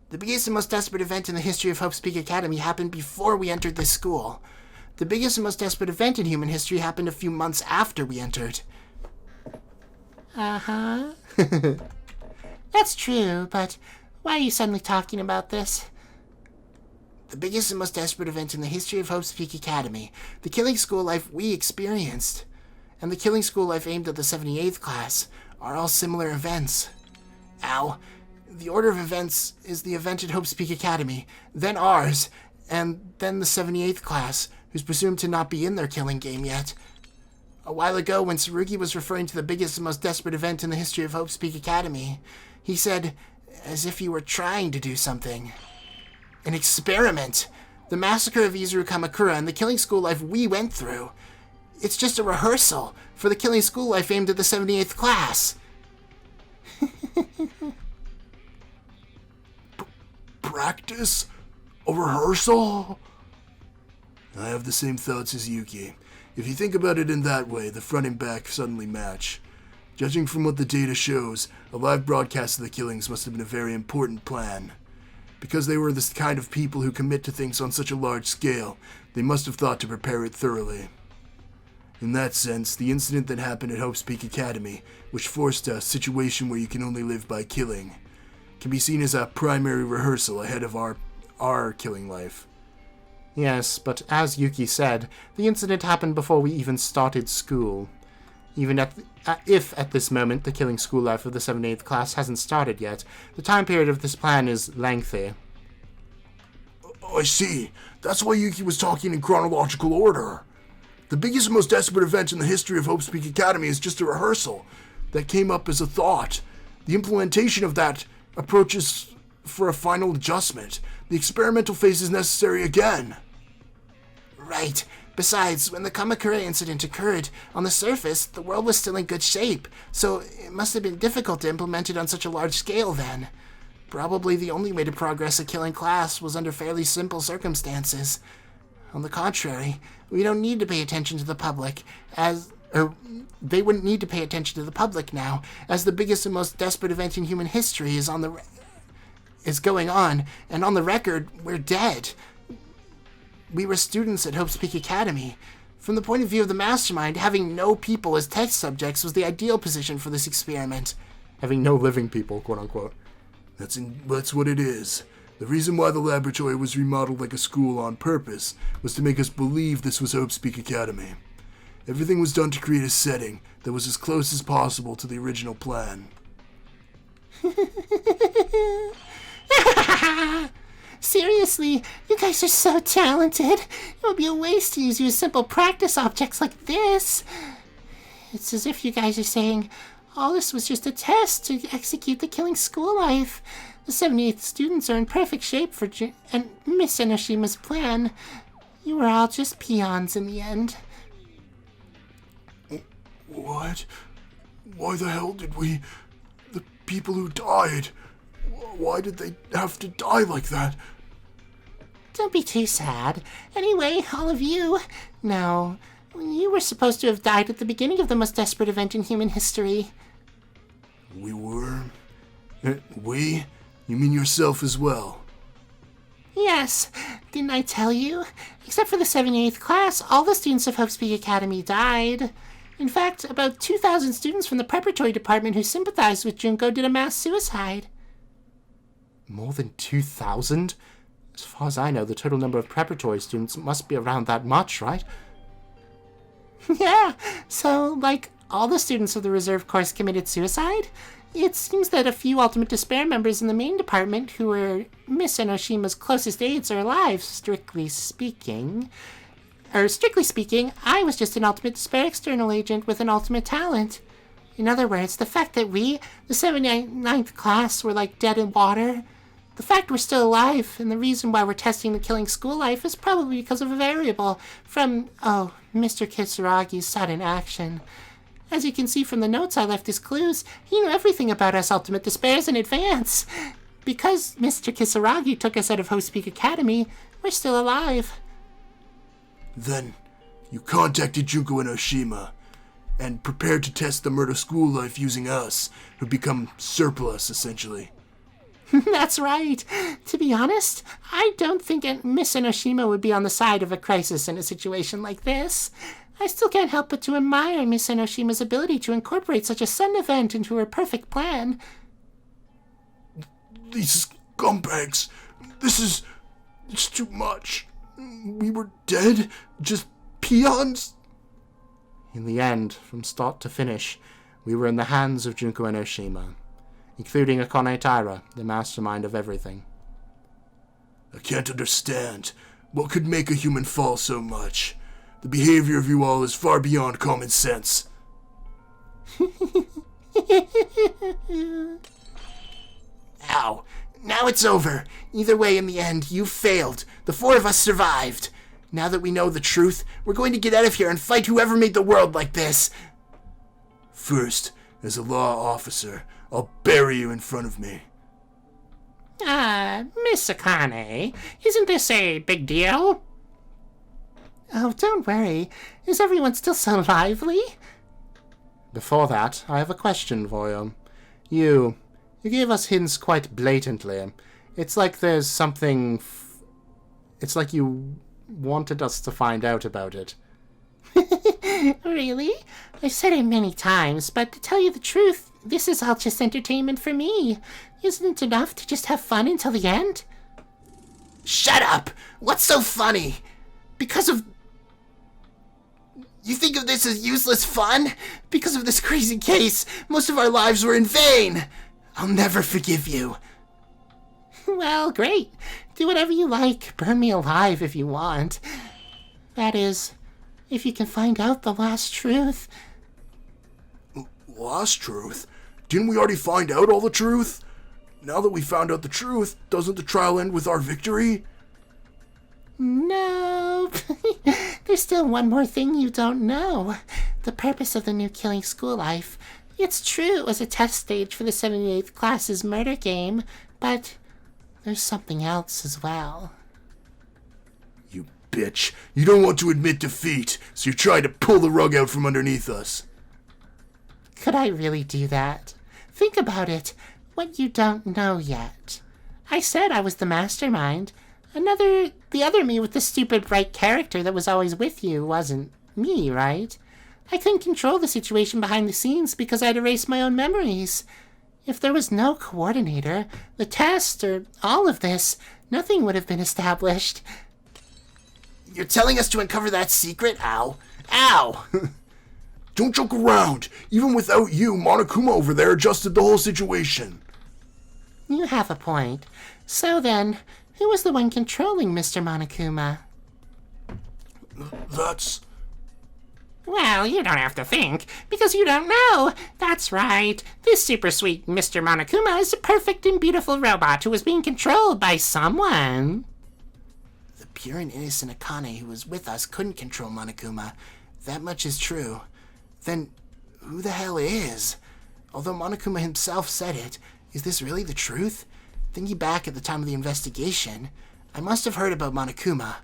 The biggest and most desperate event in the history of Hope's Peak Academy happened before we entered this school. The biggest and most desperate event in human history happened a few months after we entered. Uh-huh. That's true, but why are you suddenly talking about this? The biggest and most desperate event in the history of Hope's Peak Academy, the killing school life we experienced, and the killing school life aimed at the 78th class, are all similar events. Ow. The order of events is the event at Hope's Peak Academy, then ours, and then the 78th class, who's presumed to not be in their killing game yet. A while ago, when Tsurugi was referring to the biggest and most desperate event in the history of Hope's Peak Academy, he said, as if he were trying to do something. An experiment. The massacre of Izuru Kamakura and the killing school life we went through. It's just a rehearsal for the killing school life aimed at the 78th class. Practice? A rehearsal? I have the same thoughts as Yuki. If you think about it in that way, the front and back suddenly match. Judging from what the data shows, a live broadcast of the killings must have been a very important plan. Because they were the kind of people who commit to things on such a large scale, they must have thought to prepare it thoroughly. In that sense, the incident that happened at Hope's Peak Academy, which forced a situation where you can only live by killing, can be seen as a primary rehearsal ahead of our killing life. Yes, but as Yuki said, the incident happened before we even started school. Even if at this moment the killing school life of the 78th class hasn't started yet, the time period of this plan is lengthy. I see. That's why Yuki was talking in chronological order. The biggest and most desperate event in the history of Hope's Peak Academy is just a rehearsal that came up as a thought. The implementation of that approaches for a final adjustment. The experimental phase is necessary again. Right. Besides, when the Kamakura incident occurred, on the surface, the world was still in good shape, so it must have been difficult to implement it on such a large scale then. Probably the only way to progress a killing class was under fairly simple circumstances. On the contrary, we don't need to pay attention to the public, they wouldn't need to pay attention to the public now, as the biggest and most desperate event in human history is going on, and on the record, we're dead. We were students at Hope's Peak Academy. From the point of view of the mastermind, having no people as test subjects was the ideal position for this experiment. Having no living people, quote-unquote. That's what it is. The reason why the laboratory was remodeled like a school on purpose was to make us believe this was Hope's Peak Academy. Everything was done to create a setting that was as close as possible to the original plan. Seriously, you guys are so talented. It would be a waste to use you as simple practice objects like this. It's as if you guys are saying, all this was just a test to execute the killing school life. The 78th students are in perfect shape for and Miss Enoshima's plan. You were all just peons in the end. What? Why the hell did we... The people who died... Why did they have to die like that? Don't be too sad. Anyway, all of you... No, you were supposed to have died at the beginning of the most desperate event in human history. We were? We? You mean yourself as well? Yes, didn't I tell you? Except for the 78th class, all the students of Hope's Peak Academy died. In fact, about 2,000 students from the preparatory department who sympathized with Junko did a mass suicide. More than 2,000? As far as I know, the total number of preparatory students must be around that much, right? Yeah, so, like, all the students of the reserve course committed suicide? It seems that a few Ultimate Despair members in the main department, who were Miss Enoshima's closest aides, are alive, strictly speaking, I was just an Ultimate Despair external agent with an ultimate talent. In other words, the fact that we, the 79th class, were like dead in water, the fact we're still alive, and the reason why we're testing the killing school life is probably because of a variable from, Mr. Kisaragi's sudden action. As you can see from the notes I left as clues, he knew everything about us Ultimate Despairs in advance. Because Mr. Kisaragi took us out of Hope's Peak Academy, we're still alive. Then, you contacted Junko Enoshima, and prepared to test the murder school life using us, who become surplus, essentially. That's right. To be honest, I don't think Miss Enoshima would be on the side of a crisis in a situation like this. I still can't help but to admire Miss Enoshima's ability to incorporate such a sudden event into her perfect plan. These scumbags. It's too much. We were dead? Just peons? In the end, from start to finish, we were in the hands of Junko Enoshima. including Akane Taira, the mastermind of everything. I can't understand. What could make a human fall so much? The behavior of you all is far beyond common sense. Ow. Now it's over. Either way, in the end, you failed. The 4 of us survived. Now that we know the truth, we're going to get out of here and fight whoever made the world like this. First, as a law officer, I'll bury you in front of me. Miss Akane, isn't this a big deal? Oh, don't worry. Is everyone still so lively? Before that, I have a question for you. You gave us hints quite blatantly. It's like there's something... It's like you wanted us to find out about it. Really? I've said it many times, but to tell you the truth, this is all just entertainment for me. Isn't it enough to just have fun until the end? Shut up! What's so funny? Because of... You think of this as useless fun? Because of this crazy case, most of our lives were in vain! I'll never forgive you. Well, great. Do whatever you like. Burn me alive if you want. That is, if you can find out the last truth. Last truth? Didn't we already find out all the truth? Now that we found out the truth, doesn't the trial end with our victory? Nope. There's still one more thing you don't know. The purpose of the new Killing School life. It's true it was a test stage for the 78th class's murder game, but there's something else as well. You bitch. You don't want to admit defeat, so you're trying to pull the rug out from underneath us. Could I really do that? Think about it. What you don't know yet. I said I was the mastermind. The other me with the stupid bright character that was always with you wasn't me, right? I couldn't control the situation behind the scenes because I'd erased my own memories. If there was no coordinator, the test, or all of this, nothing would have been established. You're telling us to uncover that secret? Ow. Ow! Don't joke around. Even without you, Monokuma over there adjusted the whole situation. You have a point. So then, who was the one controlling Mr. Monokuma? That's... Well, you don't have to think, because you don't know. That's right. This super sweet Mr. Monokuma is a perfect and beautiful robot who was being controlled by someone. The pure and innocent Akane who was with us couldn't control Monokuma. That much is true. Then, who the hell is? Although Monokuma himself said it, is this really the truth? Thinking back at the time of the investigation, I must have heard about Monokuma.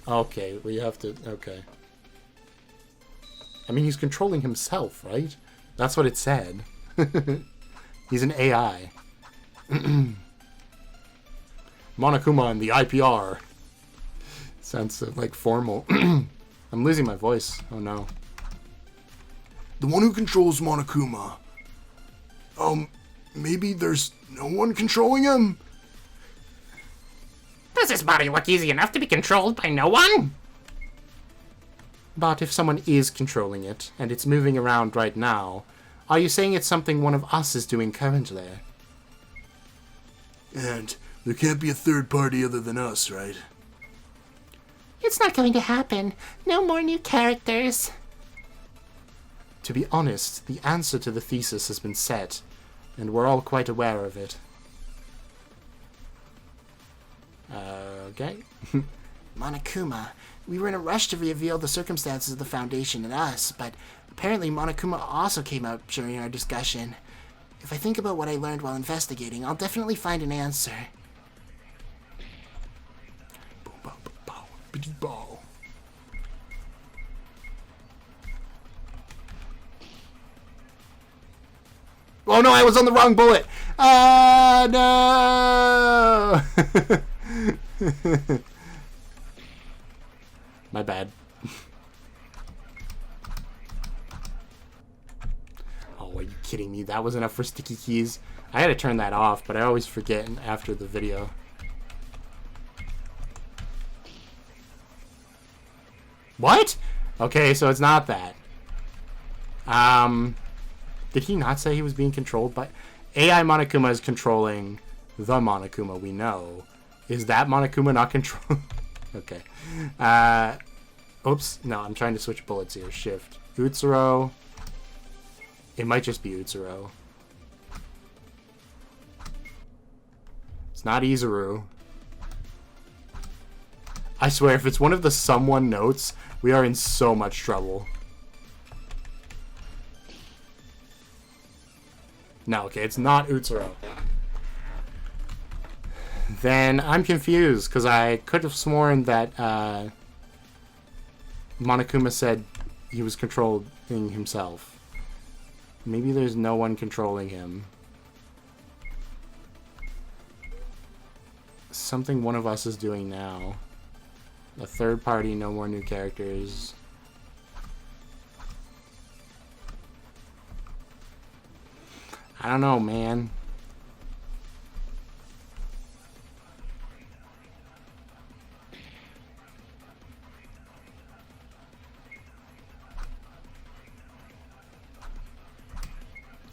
Okay, we have to... Okay. I mean, he's controlling himself, right? That's what it said. He's an AI. Monokuma and the IPR. Sounds like formal. I'm losing my voice. Oh no. The one who controls Monokuma. Maybe there's no one controlling him? Does his body look easy enough to be controlled by no one? But if someone is controlling it, and it's moving around right now, are you saying it's something one of us is doing currently? And there can't be a third party other than us, right? It's not going to happen. No more new characters. To be honest, the answer to the thesis has been set, and we're all quite aware of it. Okay. Monokuma. We were in a rush to reveal the circumstances of the Foundation and us, but apparently Monokuma also came out during our discussion. If I think about what I learned while investigating, I'll definitely find an answer. Oh no, I was on the wrong bullet! No! My bad. Oh, are you kidding me? That was enough for sticky keys. I had to turn that off, but I always forget after the video. What? Okay, so it's not that. Did he not say he was being controlled by... AI Monokuma is controlling the Monokuma we know. Is that Monokuma not control? Okay. Oops. No, I'm trying to switch bullets here. Shift. Utsuro. It might just be Utsuro. It's not Izuru. I swear, if it's one of the someone notes, we are in so much trouble. No, okay, it's not Utsuro. Then I'm confused, because I could have sworn that Monokuma said he was controlling himself. Maybe there's no one controlling him. Something one of us is doing now. A third party, no more new characters. I don't know, man.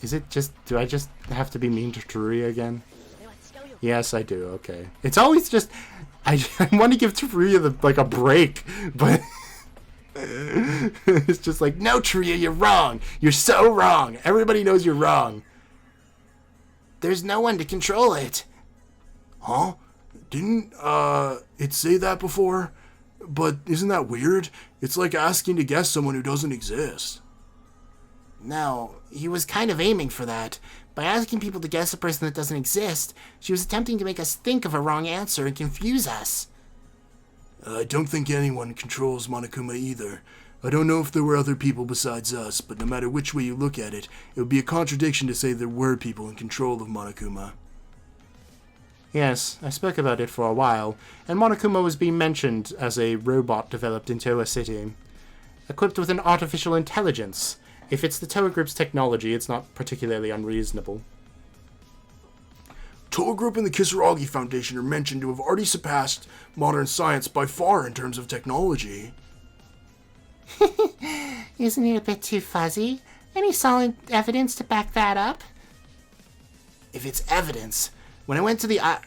Is it just... Do I just have to be mean to Teruya again? Yes, I do. Okay. It's always just... I want to give Teruya like a break, but... It's just like, no, Teruya, you're wrong. You're so wrong. Everybody knows you're wrong. There's no one to control it. Huh? Didn't, it say that before? But isn't that weird? It's like asking to guess someone who doesn't exist. No, he was kind of aiming for that. By asking people to guess a person that doesn't exist, she was attempting to make us think of a wrong answer and confuse us. I don't think anyone controls Monokuma either. I don't know if there were other people besides us, but no matter which way you look at it, it would be a contradiction to say there were people in control of Monokuma. Yes, I spoke about it for a while, and Monokuma was being mentioned as a robot developed in Toa City, equipped with an artificial intelligence. If it's the Toa Group's technology, it's not particularly unreasonable. Toa Group and the Kisaragi Foundation are mentioned to have already surpassed modern science by far in terms of technology. Isn't it a bit too fuzzy? Any solid evidence to back that up? If it's evidence, when I went to the I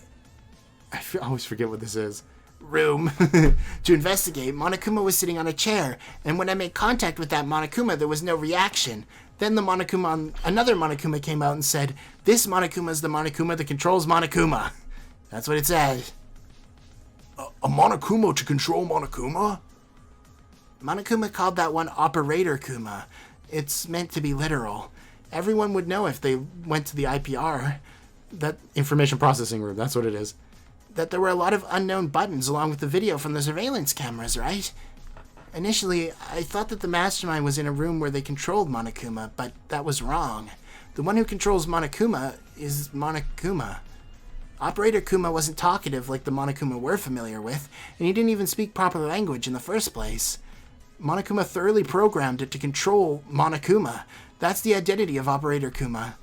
always forget what this is. Room to investigate, Monokuma was sitting on a chair, and when I made contact with that Monokuma, there was no reaction. Then another Monokuma came out and said, "This Monokuma is the Monokuma that controls Monokuma." That's what it said. A Monokuma to control Monokuma? Monokuma called that one Operator Kuma. It's meant to be literal. Everyone would know if they went to the IPR. That information processing room, that's what it is. That there were a lot of unknown buttons along with the video from the surveillance cameras, right? Initially, I thought that the mastermind was in a room where they controlled Monokuma, but that was wrong. The one who controls Monokuma is Monokuma. Operator Kuma wasn't talkative like the Monokuma we're familiar with, and he didn't even speak proper language in the first place. Monokuma thoroughly programmed it to control Monokuma. That's the identity of Operator Kuma.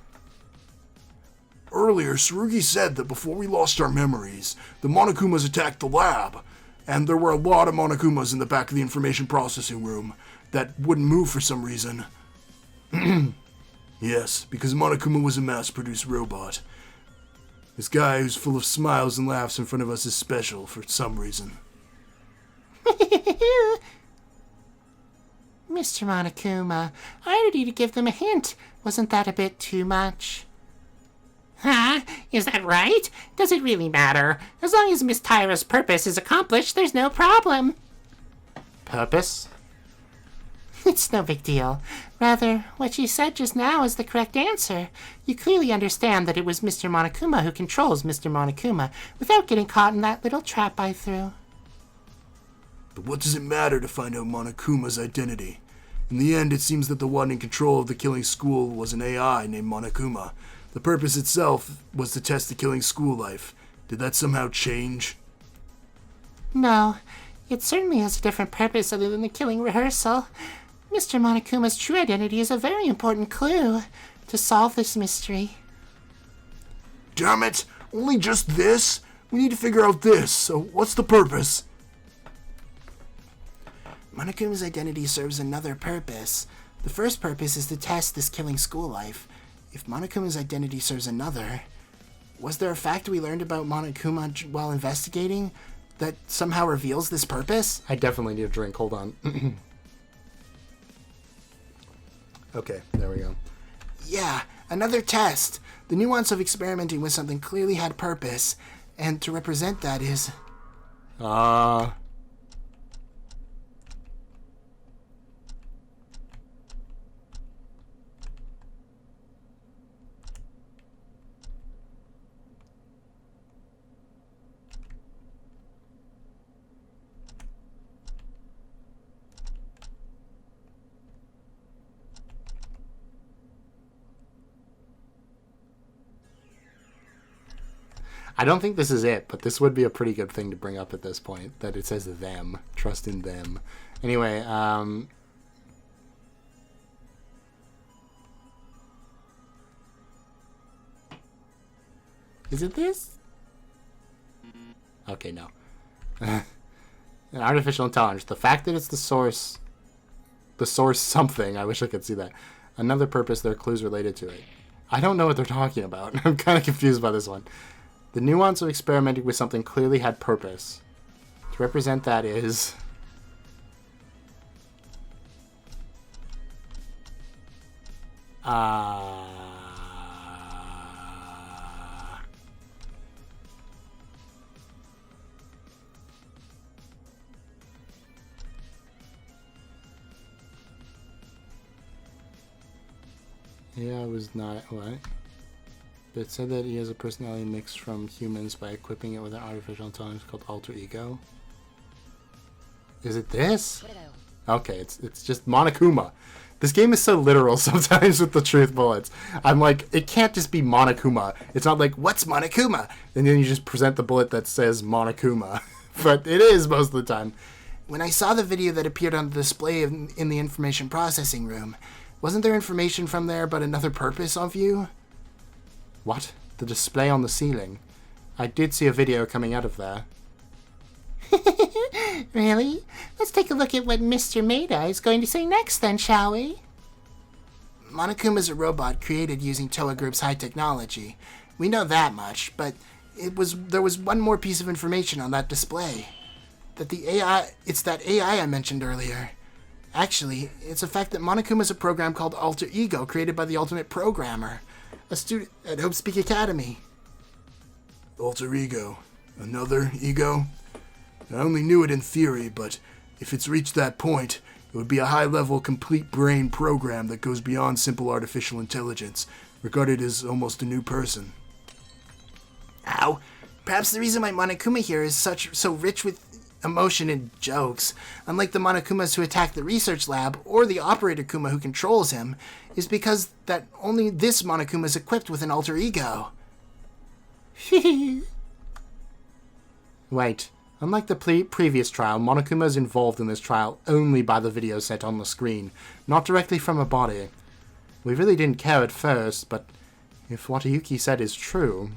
Earlier, Tsurugi said that before we lost our memories, the Monokumas attacked the lab, and there were a lot of Monokumas in the back of the information processing room that wouldn't move for some reason. Yes, because Monokuma was a mass-produced robot. This guy who's full of smiles and laughs in front of us is special for some reason. Mr. Monokuma, I ordered you to give them a hint. Wasn't that a bit too much? Huh? Is that right? Does it really matter? As long as Miss Tyra's purpose is accomplished, there's no problem. Purpose? It's no big deal. Rather, what she said just now is the correct answer. You clearly understand that it was Mr. Monokuma who controls Mr. Monokuma without getting caught in that little trap I threw. But what does it matter to find out Monokuma's identity? In the end, it seems that the one in control of the killing school was an AI named Monokuma. The purpose itself was to test the killing school life. Did that somehow change? No, it certainly has a different purpose other than the killing rehearsal. Mr. Monokuma's true identity is a very important clue to solve this mystery. Damn it! Only just this? We need to figure out this, so what's the purpose? Monokuma's identity serves another purpose. The first purpose is to test this killing school life. If Monokuma's identity serves another, was there a fact we learned about Monokuma while investigating that somehow reveals this purpose? I definitely need a drink. Hold on. Okay, there we go. Yeah, another test. The nuance of experimenting with something clearly had purpose, and to represent that is... I don't think this is it, but this would be a pretty good thing to bring up at this point, that it says them. Trust in them. Anyway, is it this? Okay, no. An artificial intelligence. The fact that it's the source something, I wish I could see that. Another purpose, there are clues related to it. I don't know what they're talking about. I'm kind of confused by this one. The nuance of experimenting with something clearly had purpose. To represent that is... Yeah, it was not... What? But it said that he has a personality mixed from humans by equipping it with an artificial intelligence called alter ego. Is it this? Okay, it's just Monokuma. This game is so literal sometimes with the truth bullets. I'm like, it can't just be Monokuma. It's not like, what's Monokuma? And then you just present the bullet that says Monokuma. But it is most of the time. When I saw the video that appeared on the display in the information processing room, wasn't there information from there but another purpose on view? What? The display on the ceiling? I did see a video coming out of there. Really? Let's take a look at what Mr. Maida is going to say next then, shall we? Monokuma is a robot created using Toa Group's high technology. We know that much, but there was one more piece of information on that display. It's that AI I mentioned earlier. Actually, it's a fact that Monokuma is a program called Alter Ego created by the Ultimate Programmer, a student at Hope Speak Academy. Alter ego. Another ego? I only knew it in theory, but if it's reached that point, it would be a high-level, complete brain program that goes beyond simple artificial intelligence, regarded as almost a new person. Ow. Perhaps the reason why Monokuma here is so rich with emotion and jokes, unlike the Monokumas who attack the research lab or the operator Kuma who controls him, is because that only this Monokuma is equipped with an alter ego. Wait, unlike the previous trial, Monokuma is involved in this trial only by the video set on the screen, not directly from a body. We really didn't care at first, but if what Yuki said is true...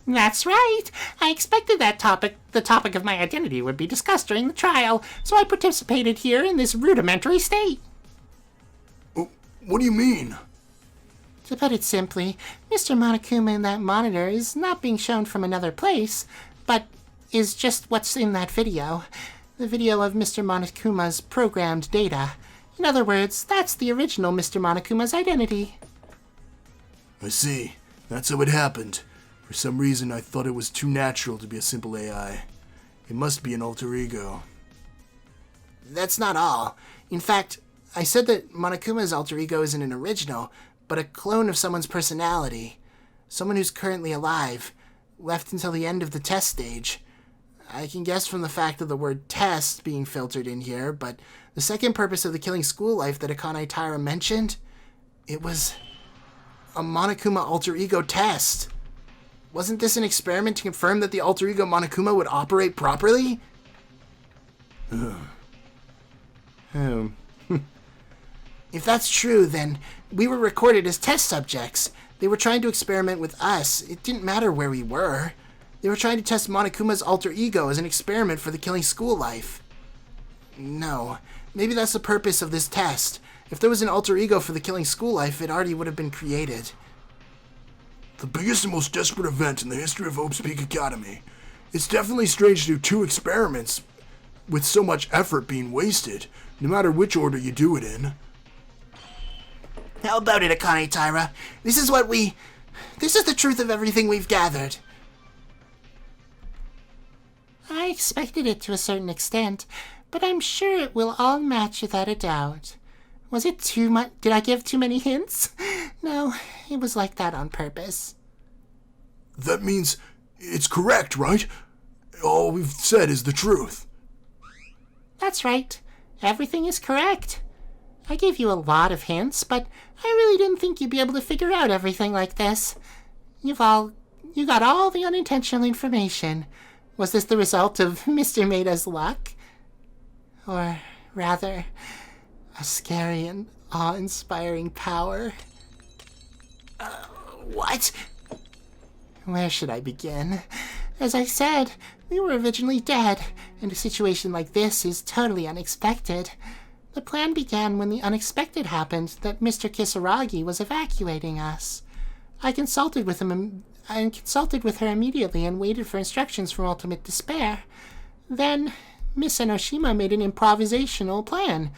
That's right. I expected the topic of my identity would be discussed during the trial, so I participated here in this rudimentary state. What do you mean? To put it simply, Mr. Monokuma in that monitor is not being shown from another place, but is just what's in that video. The video of Mr. Monokuma's programmed data. In other words, that's the original Mr. Monokuma's identity. I see. That's how it happened. For some reason, I thought it was too natural to be a simple AI. It must be an alter ego. That's not all. In fact, I said that Monokuma's alter ego isn't an original, but a clone of someone's personality. Someone who's currently alive, left until the end of the test stage. I can guess from the fact of the word test being filtered in here, but the second purpose of the killing school life that Akane Taira mentioned, it was a Monokuma alter ego test. Wasn't this an experiment to confirm that the alter ego Monokuma would operate properly? If that's true, then we were recorded as test subjects. They were trying to experiment with us. It didn't matter where we were. They were trying to test Monokuma's alter ego as an experiment for the killing school life. No, maybe that's the purpose of this test. If there was an alter ego for the Killing School Life, it already would have been created. The biggest and most desperate event in the history of Hope's Peak Academy. It's definitely strange to do 2 experiments with so much effort being wasted, no matter which order you do it in. How about it, Akane Taira? This is the truth of everything we've gathered. I expected it to a certain extent, but I'm sure it will all match without a doubt. Was it too much? Did I give too many hints? No, it was like that on purpose. That means it's correct, right? All we've said is the truth. That's right. Everything is correct. I gave you a lot of hints, but I really didn't think you'd be able to figure out everything like this. You got all the unintentional information. Was this the result of Mr. Maida's luck? Or rather, a scary and awe-inspiring power? What? Where should I begin? As I said, we were originally dead, and a situation like this is totally unexpected. The plan began when the unexpected happened that Mr. Kisaragi was evacuating us. I consulted with her immediately and waited for instructions from Ultimate Despair. Then, Miss Enoshima made an improvisational plan,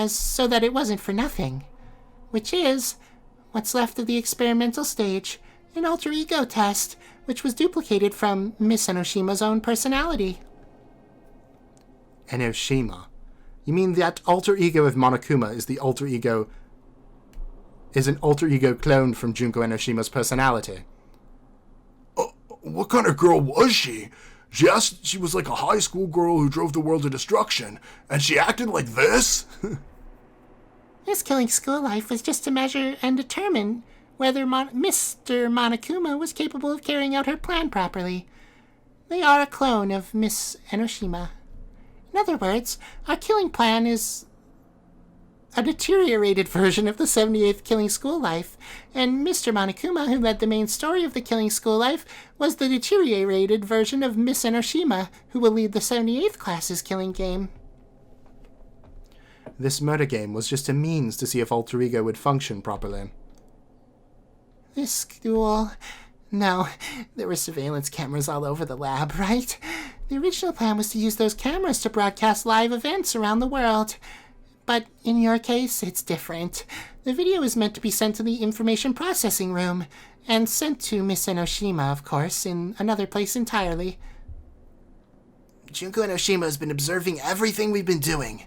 so that it wasn't for nothing. Which is, what's left of the experimental stage, an alter ego test, which was duplicated from Miss Enoshima's own personality. Enoshima? You mean that alter ego of Monokuma is an alter ego clone from Junko Enoshima's personality? What kind of girl was she? She was like a high school girl who drove the world to destruction, and she acted like this? This Killing School Life was just to measure and determine whether Mr. Monokuma was capable of carrying out her plan properly. They are a clone of Miss Enoshima. In other words, our killing plan is a deteriorated version of the 78th Killing School Life, and Mr. Monokuma, who led the main story of the Killing School Life, was the deteriorated version of Miss Enoshima, who will lead the 78th class's killing game. This murder game was just a means to see if alter ego would function properly. This school... No, there were surveillance cameras all over the lab, right? The original plan was to use those cameras to broadcast live events around the world. But in your case, it's different. The video is meant to be sent to the information processing room, and sent to Miss Enoshima, of course, in another place entirely. Junko Enoshima has been observing everything we've been doing.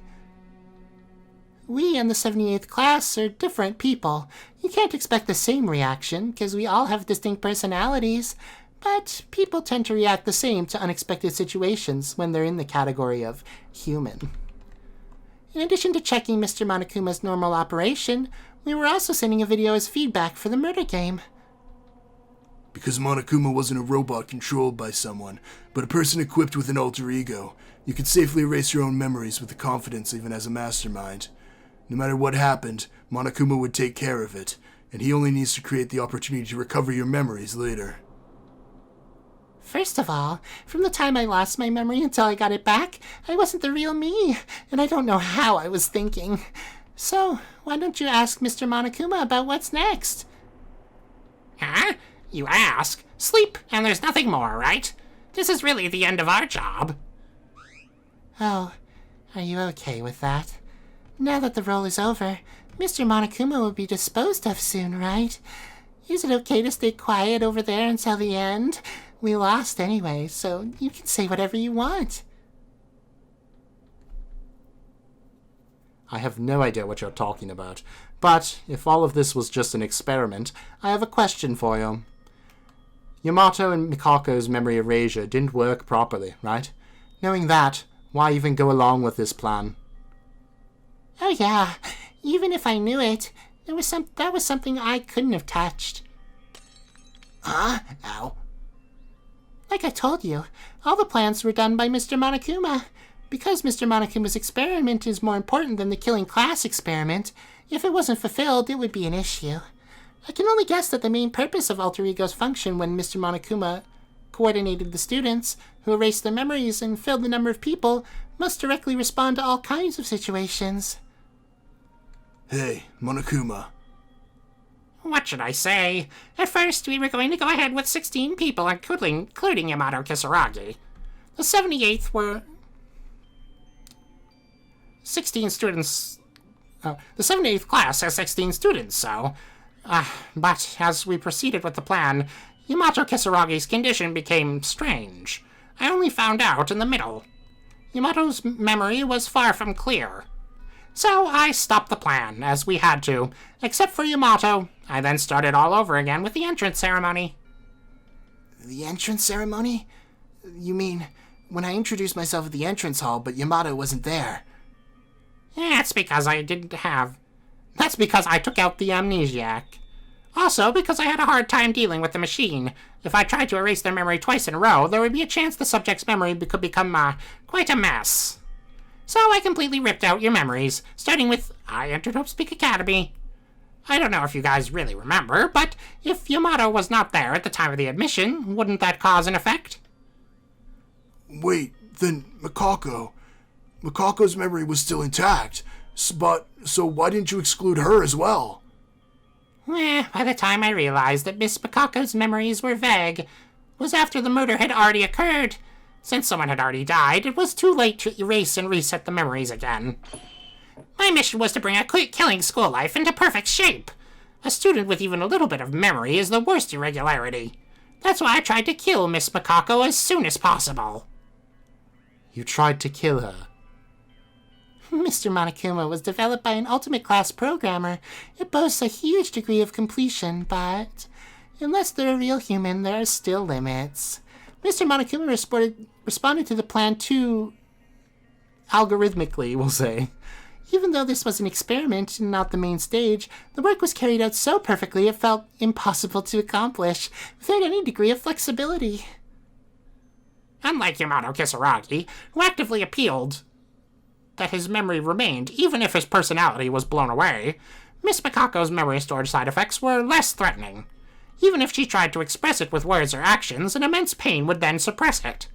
We and the 78th class are different people. You can't expect the same reaction, because we all have distinct personalities. But people tend to react the same to unexpected situations when they're in the category of human. In addition to checking Mr. Monokuma's normal operation, we were also sending a video as feedback for the murder game. Because Monokuma wasn't a robot controlled by someone, but a person equipped with an alter ego, you could safely erase your own memories with the confidence even as a mastermind. No matter what happened, Monokuma would take care of it, and he only needs to create the opportunity to recover your memories later. First of all, from the time I lost my memory until I got it back, I wasn't the real me, and I don't know how I was thinking. So, why don't you ask Mr. Monokuma about what's next? Huh? You ask? Sleep, and there's nothing more, right? This is really the end of our job. Oh, are you okay with that? Now that the role is over, Mr. Monokuma will be disposed of soon, right? Is it okay to stay quiet over there until the end? We lost anyway, so you can say whatever you want. I have no idea what you're talking about, but if all of this was just an experiment, I have a question for you. Yamato and Mikako's memory erasure didn't work properly, right? Knowing that, why even go along with this plan? Oh yeah, even if I knew it, that was something I couldn't have touched. Huh? Ow. Like I told you, all the plans were done by Mr. Monokuma. Because Mr. Monokuma's experiment is more important than the killing class experiment, if it wasn't fulfilled, it would be an issue. I can only guess that the main purpose of alter ego's function when Mr. Monokuma coordinated the students, who erased their memories and filled the number of people, must directly respond to all kinds of situations. Hey, Monokuma. What should I say? At first, we were going to go ahead with 16 people, including Yamato Kisaragi. The 78th were 16 students. The 78th class has 16 students, so... but as we proceeded with the plan, Yamato Kisaragi's condition became strange. I only found out in the middle. Yamato's memory was far from clear. So I stopped the plan, as we had to. Except for Yamato, I then started all over again with the entrance ceremony. The entrance ceremony? You mean, when I introduced myself at the entrance hall, but Yamato wasn't there? That's because I took out the amnesiac. Also, because I had a hard time dealing with the machine. If I tried to erase their memory twice in a row, there would be a chance the subject's memory could become, quite a mess. So I completely ripped out your memories, starting with, I entered Hope Speak Academy. I don't know if you guys really remember, but if Yamato was not there at the time of the admission, wouldn't that cause an effect? Wait, then Makako's memory was still intact, so why didn't you exclude her as well? By the time I realized that Miss Makako's memories were vague, was after the murder had already occurred. Since someone had already died, it was too late to erase and reset the memories again. My mission was to bring a killing school life into perfect shape. A student with even a little bit of memory is the worst irregularity. That's why I tried to kill Miss Makako as soon as possible. You tried to kill her? Mr. Monokuma was developed by an ultimate class programmer. It boasts a huge degree of completion, but unless they're a real human, there are still limits. Mr. Monokuma responded to the plan too algorithmically, we'll say. Even though this was an experiment and not the main stage, the work was carried out so perfectly it felt impossible to accomplish, without any degree of flexibility. Unlike Yamato Kisaragi, who actively appealed that his memory remained, even if his personality was blown away, Miss Makako's memory storage side effects were less threatening. Even if she tried to express it with words or actions, an immense pain would then suppress it.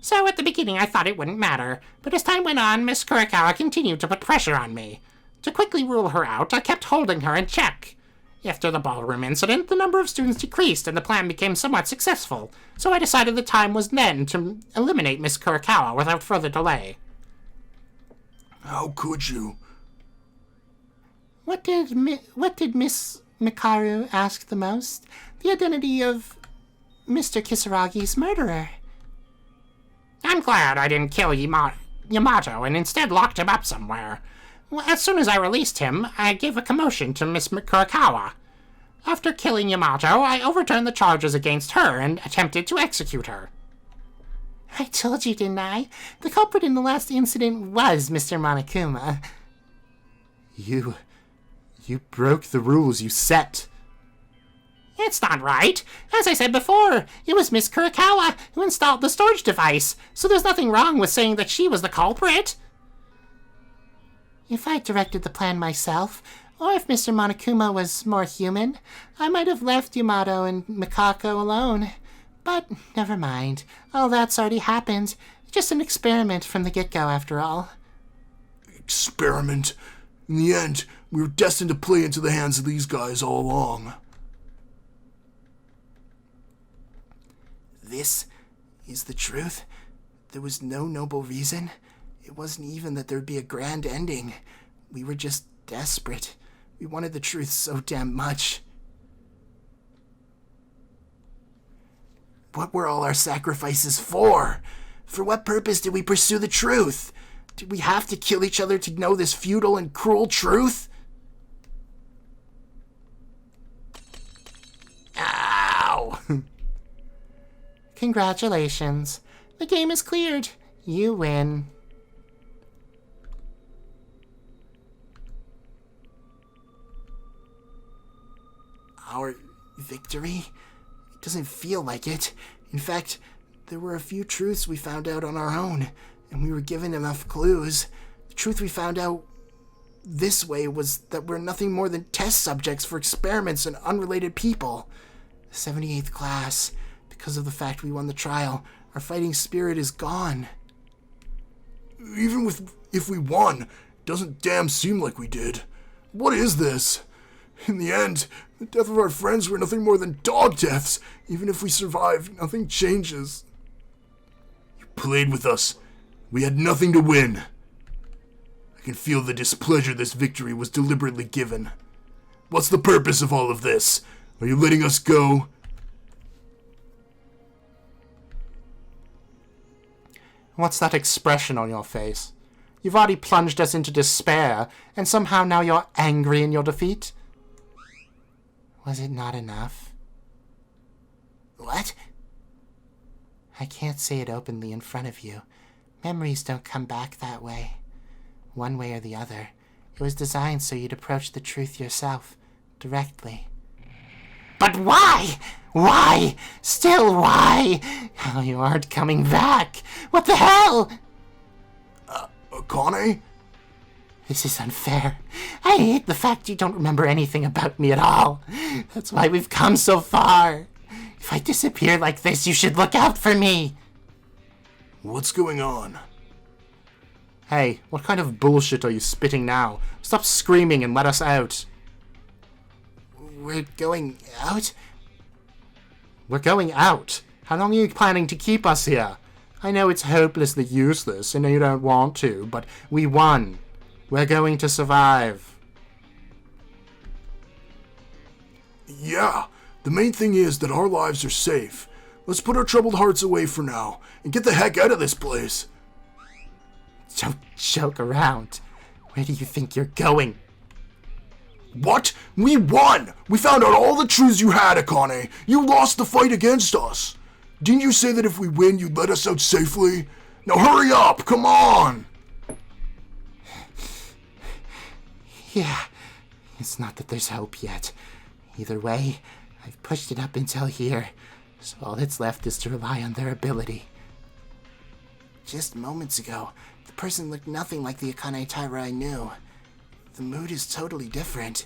So at the beginning I thought it wouldn't matter, but as time went on, Miss Kurikawa continued to put pressure on me. To quickly rule her out, I kept holding her in check. After the ballroom incident, the number of students decreased and the plan became somewhat successful, so I decided the time was then to eliminate Miss Kurikawa without further delay. How could you? What did Miss Mikaru ask the most? The identity of Mr. Kisaragi's murderer. I'm glad I didn't kill Yamato and instead locked him up somewhere. As soon as I released him, I gave a commotion to Miss Kurikawa. After killing Yamato, I overturned the charges against her and attempted to execute her. I told you, didn't I? The culprit in the last incident was Mr. Monokuma. You broke the rules you set. It's not right. As I said before, it was Miss Kurikawa who installed the storage device, so there's nothing wrong with saying that she was the culprit. If I directed the plan myself, or if Mr. Monokuma was more human, I might have left Yamato and Mikako alone. But never mind. All that's already happened. Just an experiment from the get-go, after all. Experiment? In the end, we were destined to play into the hands of these guys all along. This is the truth? There was no noble reason? It wasn't even that there'd be a grand ending. We were just desperate. We wanted the truth so damn much. What were all our sacrifices for? For what purpose did we pursue the truth? Did we have to kill each other to know this futile and cruel truth? Ow! Congratulations. The game is cleared. You win. Our victory? It doesn't feel like it. In fact, there were a few truths we found out on our own, and we were given enough clues. The truth we found out this way was that we're nothing more than test subjects for experiments on unrelated people. The 78th class, because of the fact we won the trial, our fighting spirit is gone. Even if we won, it doesn't damn seem like we did. What is this? In the end, the death of our friends were nothing more than dog deaths. Even if we survive, nothing changes. You played with us. We had nothing to win. I can feel the displeasure this victory was deliberately given. What's the purpose of all of this? Are you letting us go? What's that expression on your face? You've already plunged us into despair, and somehow now you're angry in your defeat? Was it not enough? What? I can't say it openly in front of you. Memories don't come back that way. One way or the other. It was designed so you'd approach the truth yourself, directly. But why? Why? Still why? Oh, you aren't coming back. What the hell? Akane? This is unfair. I hate the fact you don't remember anything about me at all. That's why we've come so far. If I disappear like this, you should look out for me. What's going on? Hey, what kind of bullshit are you spitting now? Stop screaming and let us out. We're going out? We're going out. How long are you planning to keep us here? I know it's hopelessly useless and you don't want to, but we won. We're going to survive. Yeah, the main thing is that our lives are safe. Let's put our troubled hearts away for now and get the heck out of this place. Don't joke around. Where do you think you're going? What? We won! We found out all the truths you had, Akane. You lost the fight against us. Didn't you say that if we win, you'd let us out safely? Now hurry up, come on! Yeah, it's not that there's hope yet. Either way, I've pushed it up until here, so all that's left is to rely on their ability. Just moments ago, the person looked nothing like the Akane Taira I knew. The mood is totally different.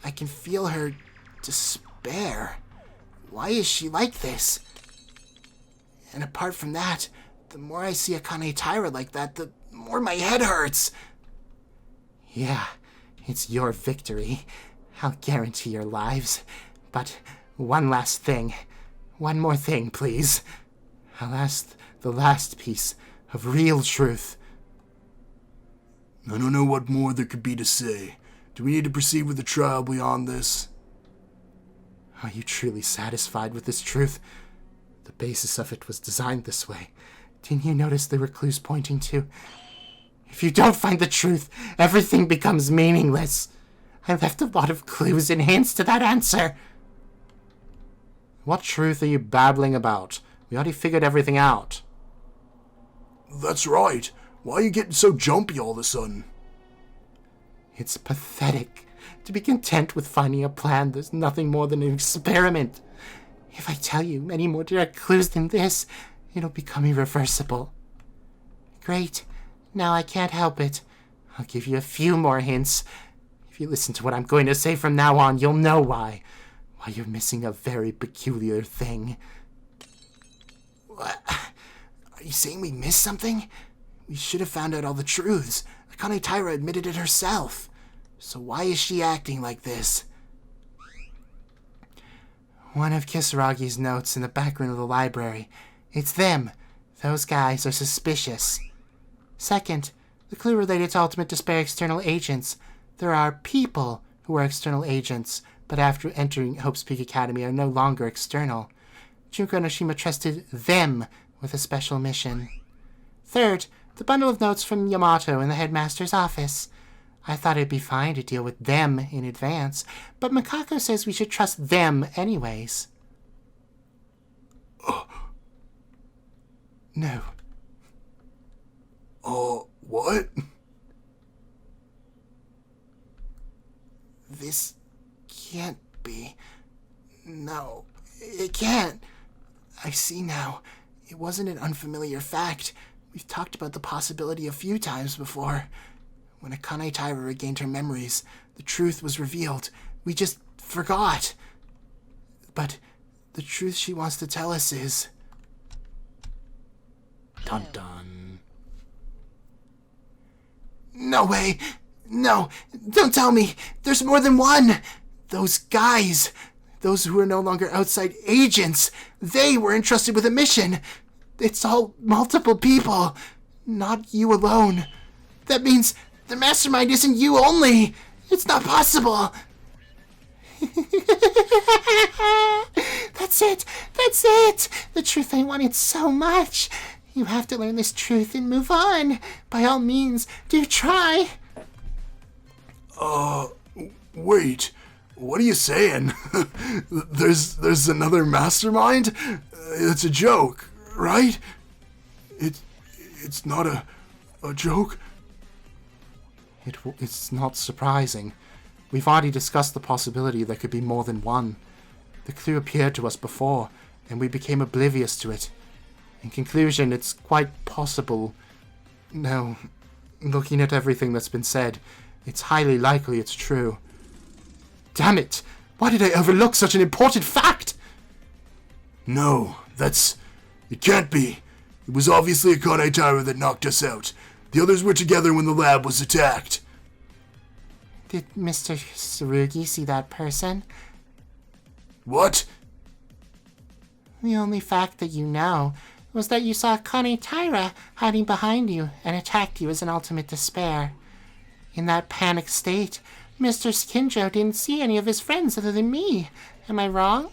I can feel her despair. Why is she like this? And apart from that, the more I see Akane Taira like that, the more my head hurts. Yeah, it's your victory. I'll guarantee your lives. But one last thing. One more thing, please. I'll ask the last piece of real truth. I don't know what more there could be to say. Do we need to proceed with the trial beyond this? Are you truly satisfied with this truth? The basis of it was designed this way. Didn't you notice there were clues pointing to? If you don't find the truth, everything becomes meaningless. I left a lot of clues and hints to that answer. What truth are you babbling about? We already figured everything out. That's right. Why are you getting so jumpy all of a sudden? It's pathetic to be content with finding a plan that's nothing more than an experiment. If I tell you any more direct clues than this, it'll become irreversible. Great. Now I can't help it. I'll give you a few more hints. If you listen to what I'm going to say from now on, you'll know why. Why you're missing a very peculiar thing. What? Are you saying we missed something? We should have found out all the truths. Akane Taira admitted it herself. So why is she acting like this? One of Kisaragi's notes in the back room of the library. It's them. Those guys are suspicious. Second, the clue related to Ultimate Despair external agents. There are people who are external agents, but after entering Hope's Peak Academy are no longer external. Junko Noshima trusted them with a special mission. Third, the bundle of notes from Yamato in the headmaster's office. I thought it'd be fine to deal with them in advance, but Mikako says we should trust them anyways. No. What? This can't be. No, it can't. I see now. It wasn't an unfamiliar fact. We've talked about the possibility a few times before. When Akane Taira regained her memories, the truth was revealed. We just forgot. But the truth she wants to tell us is... Dun dun. No way! No, don't tell me. There's more than one. Those guys, those who are no longer outside agents, they were entrusted with a mission. It's all multiple people, not you alone. That means the mastermind isn't you only. It's not possible. That's it! That's it! The truth I wanted so much. You have to learn this truth and move on. By all means, do try. Wait. What are you saying? There's another mastermind? It's a joke, right? It's not a joke? It's not surprising. We've already discussed the possibility there could be more than one. The clue appeared to us before, and we became oblivious to it. In conclusion, it's quite possible... No, looking at everything that's been said, it's highly likely it's true. Damn it! Why did I overlook such an important fact? No, it can't be. It was obviously a Kanai Taira that knocked us out. The others were together when the lab was attacked. Did Mr. Tsurugi see that person? What? The only fact that you know was that you saw Kanai Taira hiding behind you and attacked you as an ultimate despair. In that panicked state, Mr. Skinjo didn't see any of his friends other than me. Am I wrong?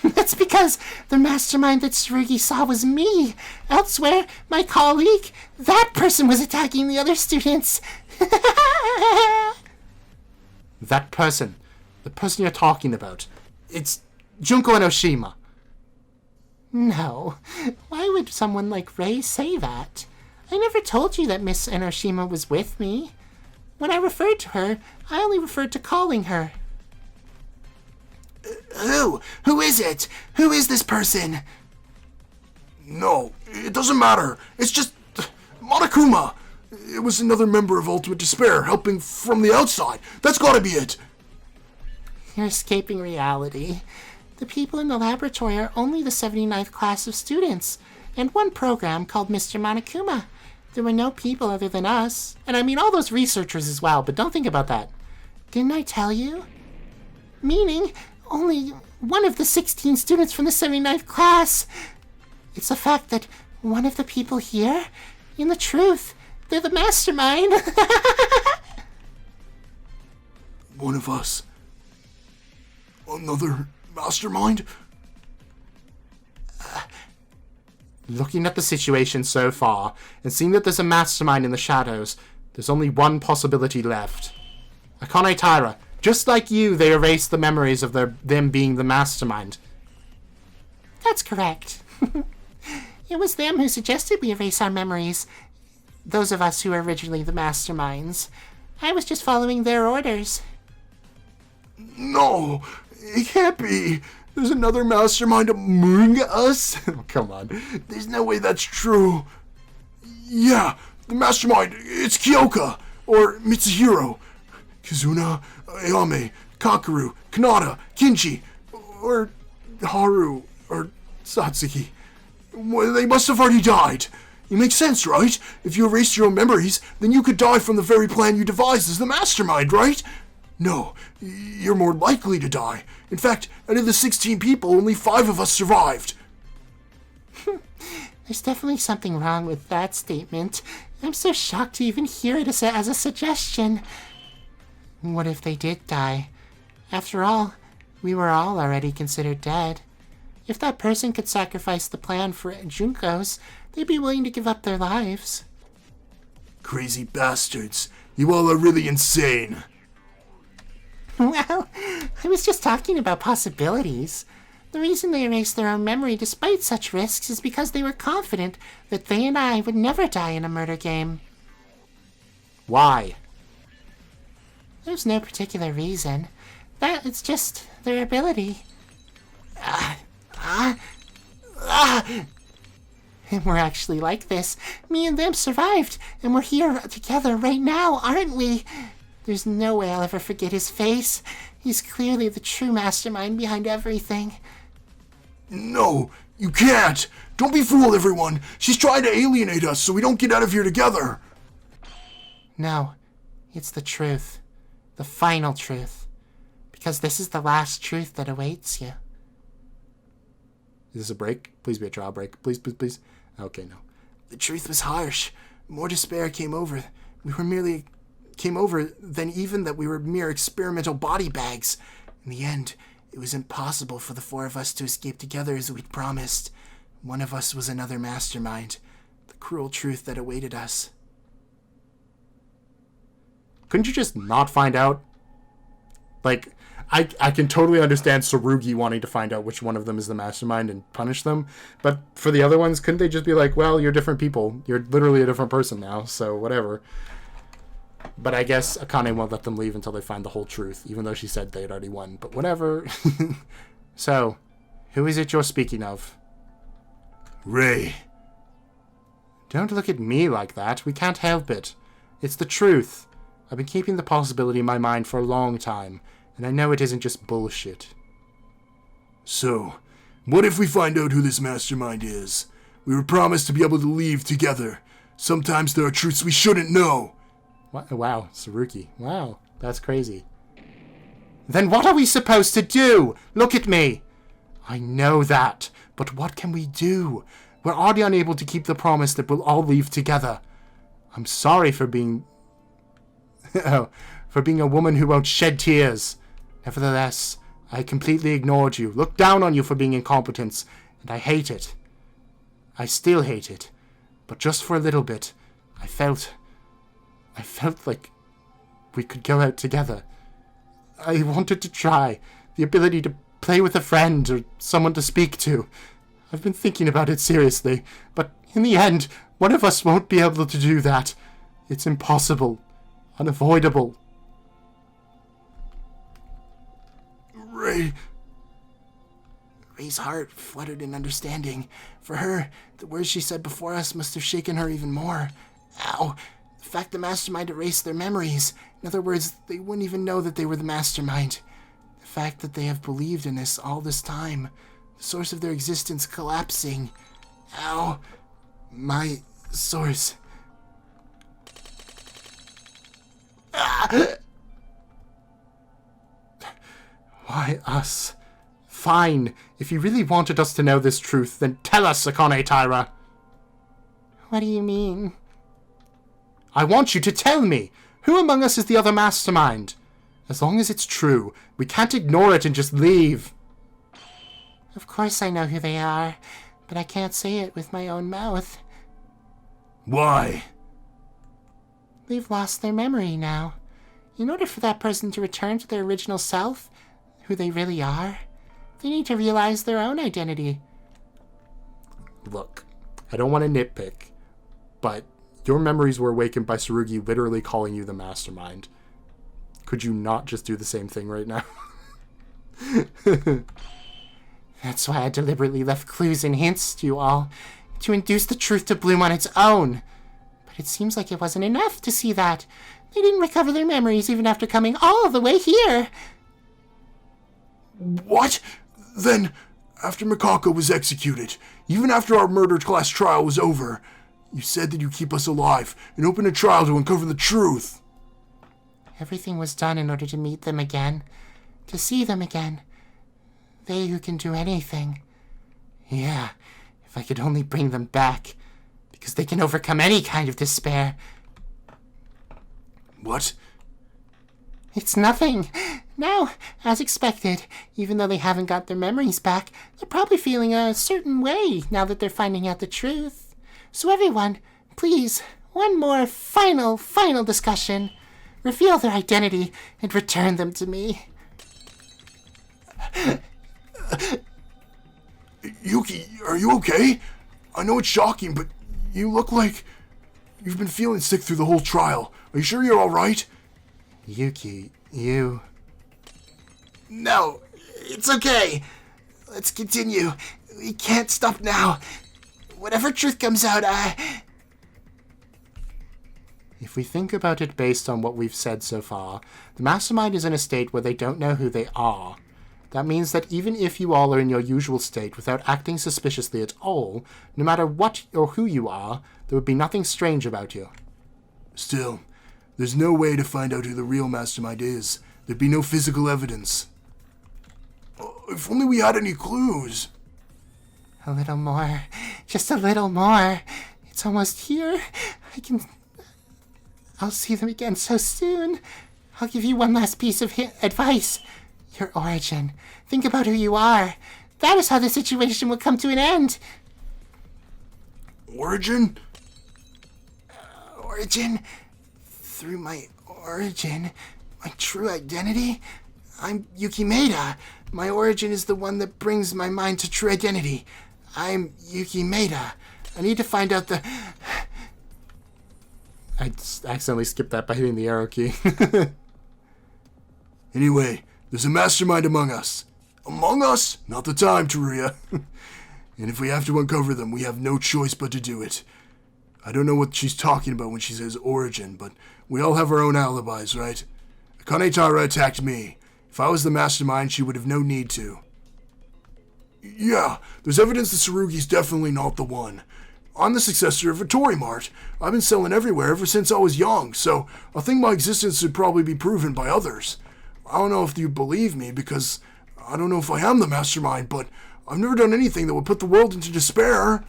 That's because the mastermind that Tsurugi saw was me. Elsewhere, my colleague, that person was attacking the other students. That person. The person you're talking about. It's Junko Enoshima. No. Why would someone like Ray say that? I never told you that Miss Enoshima was with me. When I referred to her, I only referred to calling her. Who? Who is it? Who is this person? No, it doesn't matter. It's just... Monokuma! It was another member of Ultimate Despair, helping from the outside. That's gotta be it! You're escaping reality. The people in the laboratory are only the 79th class of students, and one program called Mr. Monokuma. There were no people other than us. And I mean all those researchers as well, but don't think about that. Didn't I tell you? Meaning, only one of the 16 students from the 79th class. It's the fact that one of the people here, in the truth, they're the mastermind. One of us. Another mastermind? Looking at the situation so far, and seeing that there's a mastermind in the shadows, there's only one possibility left. Akane Taira, just like you, they erased the memories of them being the mastermind. That's correct. It was them who suggested we erase our memories. Those of us who were originally the masterminds. I was just following their orders. No, it can't be. There's another mastermind among us? Oh, come on. There's no way that's true. Yeah, the mastermind, it's Kyoka, or Mitsuhiro, Kizuna, Ayame, Kakeru, Kanata, Kinchi, or Haru, or Satsuki. Well, they must have already died. It makes sense, right? If you erased your own memories, then you could die from the very plan you devised as the mastermind, right? No, you're more likely to die. In fact, out of the 16 people, only 5 of us survived. There's definitely something wrong with that statement. I'm so shocked to even hear it as a suggestion. What if they did die? After all, we were all already considered dead. If that person could sacrifice the plan for Junko's, they'd be willing to give up their lives. Crazy bastards. You all are really insane. Well, I was just talking about possibilities. The reason they erased their own memory despite such risks is because they were confident that they and I would never die in a murder game. Why? There's no particular reason. It's just their ability. And we're actually like this. Me and them survived, and we're here together right now, aren't we? There's no way I'll ever forget his face. He's clearly the true mastermind behind everything. No, you can't. Don't be fooled, everyone. She's trying to alienate us so we don't get out of here together. No, it's the truth. The final truth. Because this is the last truth that awaits you. Is this a break? Please be a trial break. Please, please, please. Okay, no. The truth was harsh. More despair came over. Came over than even that we were mere experimental body bags. In the end, it was impossible for the four of us to escape together as we'd promised. One of us was another mastermind. The cruel truth that awaited us. Couldn't you just not find out? Like, I can totally understand Tsurugi wanting to find out which one of them is the mastermind and punish them. But for the other ones, couldn't they just be like, well, you're different people. You're literally a different person now, so whatever. But I guess Akane won't let them leave until they find the whole truth, even though she said they had already won. But whatever. So, who is it you're speaking of? Ray. Don't look at me like that. We can't help it. It's the truth. I've been keeping the possibility in my mind for a long time, and I know it isn't just bullshit. So, what if we find out who this mastermind is? We were promised to be able to leave together. Sometimes there are truths we shouldn't know. Wow, Tsurugi. Wow, that's crazy. Then what are we supposed to do? Look at me. I know that, but what can we do? We're already unable to keep the promise that we'll all leave together. I'm sorry for being... for being a woman who won't shed tears. Nevertheless, I completely ignored you, looked down on you for being incompetent, and I hate it. I still hate it. But just for a little bit, I felt like we could go out together. I wanted to try. The ability to play with a friend or someone to speak to. I've been thinking about it seriously, but in the end, one of us won't be able to do that. It's impossible. Unavoidable. Ray's heart fluttered in understanding. For her, the words she said before us must have shaken her even more. Ow. The fact the mastermind erased their memories. In other words, they wouldn't even know that they were the mastermind. The fact that they have believed in this all this time. The source of their existence collapsing. Ow. My source. Why us? Fine. If you really wanted us to know this truth, then tell us, Akane Taira. What do you mean? I want you to tell me. Who among us is the other mastermind? As long as it's true, we can't ignore it and just leave. Of course I know who they are, but I can't say it with my own mouth. Why? They've lost their memory now. In order for that person to return to their original self, who they really are, they need to realize their own identity. Look, I don't want to nitpick, but your memories were awakened by Tsurugi literally calling you the mastermind. Could you not just do the same thing right now? That's why I deliberately left clues and hints to you all, to induce the truth to bloom on its own. But it seems like it wasn't enough to see that. They didn't recover their memories even after coming all the way here. What? Then, after Mikako was executed, even after our murder class trial was over, you said that you keep us alive and open a trial to uncover the truth. Everything was done in order to meet them again, to see them again. They who can do anything. Yeah, if I could only bring them back, because they can overcome any kind of despair. What? It's nothing. Now, as expected, even though they haven't got their memories back, they're probably feeling a certain way now that they're finding out the truth. So everyone, please, one more final discussion. Reveal their identity and return them to me. Yuki, are you okay? I know it's shocking, but you look like you've been feeling sick through the whole trial. Are you sure you're all right? Yuki, you... No, it's okay. Let's continue. We can't stop now. Whatever truth comes out, If we think about it based on what we've said so far, the mastermind is in a state where they don't know who they are. That means that even if you all are in your usual state without acting suspiciously at all, no matter what or who you are, there would be nothing strange about you. Still, there's no way to find out who the real mastermind is. There'd be no physical evidence. If only we had any clues. A little more. Just a little more. It's almost here. I'll see them again so soon. I'll give you one last piece of advice. Your origin. Think about who you are. That is how the situation will come to an end. Origin? Origin? Through my origin, my true identity? I'm Yuki Maeda. My origin is the one that brings my mind to true identity. I'm Yuki Maeda. I need to find out the... I accidentally skipped that by hitting the arrow key. Anyway, there's a mastermind among us. Among us? Not the time, Teruya. And if we have to uncover them, we have no choice but to do it. I don't know what she's talking about when she says origin, but we all have our own alibis, right? Akane Taira attacked me. If I was the mastermind, she would have no need to. Yeah, there's evidence that Tsurugi's definitely not the one. I'm the successor of Vittori Mart. I've been selling everywhere ever since I was young, so I think my existence should probably be proven by others. I don't know if you believe me, because I don't know if I am the mastermind, but I've never done anything that would put the world into despair.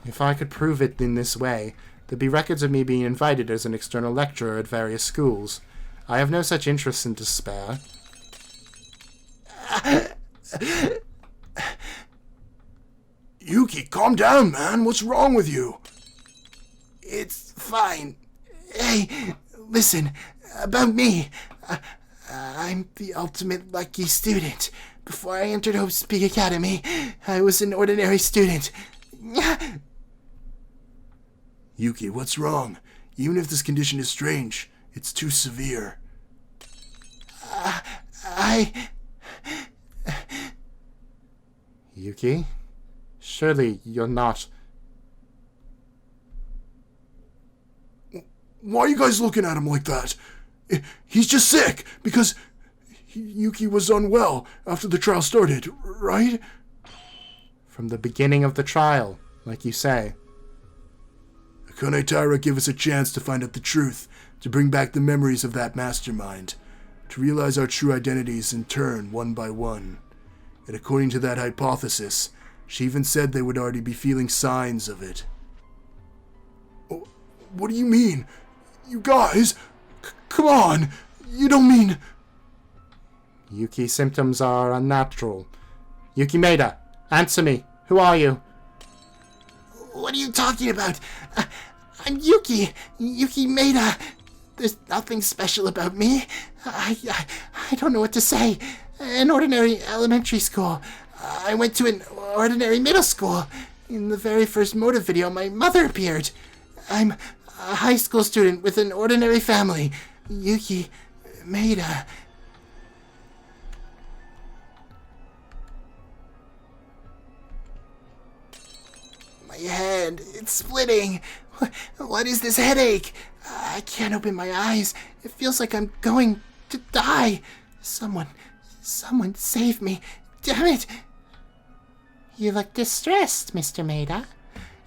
If I could prove it in this way, there'd be records of me being invited as an external lecturer at various schools. I have no such interest in despair. Yuki, calm down, man. What's wrong with you? It's fine. Hey, listen, about me. I'm the ultimate lucky student. Before I entered Hope's Peak Academy, I was an ordinary student. Yuki, what's wrong? Even if this condition is strange, it's too severe. Yuki? Surely you're not... Why are you guys looking at him like that? He's just sick, because Yuki was unwell after the trial started, right? From the beginning of the trial, like you say. Akane Taira gave us a chance to find out the truth, to bring back the memories of that mastermind, to realize our true identities in turn, one by one. And according to that hypothesis, she even said they would already be feeling signs of it. Oh, what do you mean? You guys? Come on! You don't mean... Yuki's symptoms are unnatural. Yuki Maeda, answer me. Who are you? What are you talking about? I'm Yuki Maeda. There's nothing special about me. I don't know what to say. An ordinary elementary school. I went to an ordinary middle school. In the very first motive video, my mother appeared. I'm a high school student with an ordinary family. Yuki Maeda. My head, it's splitting. What is this headache? I can't open my eyes. It feels like I'm going to die. Someone save me. Damn it. You look distressed, Mr. Maeda.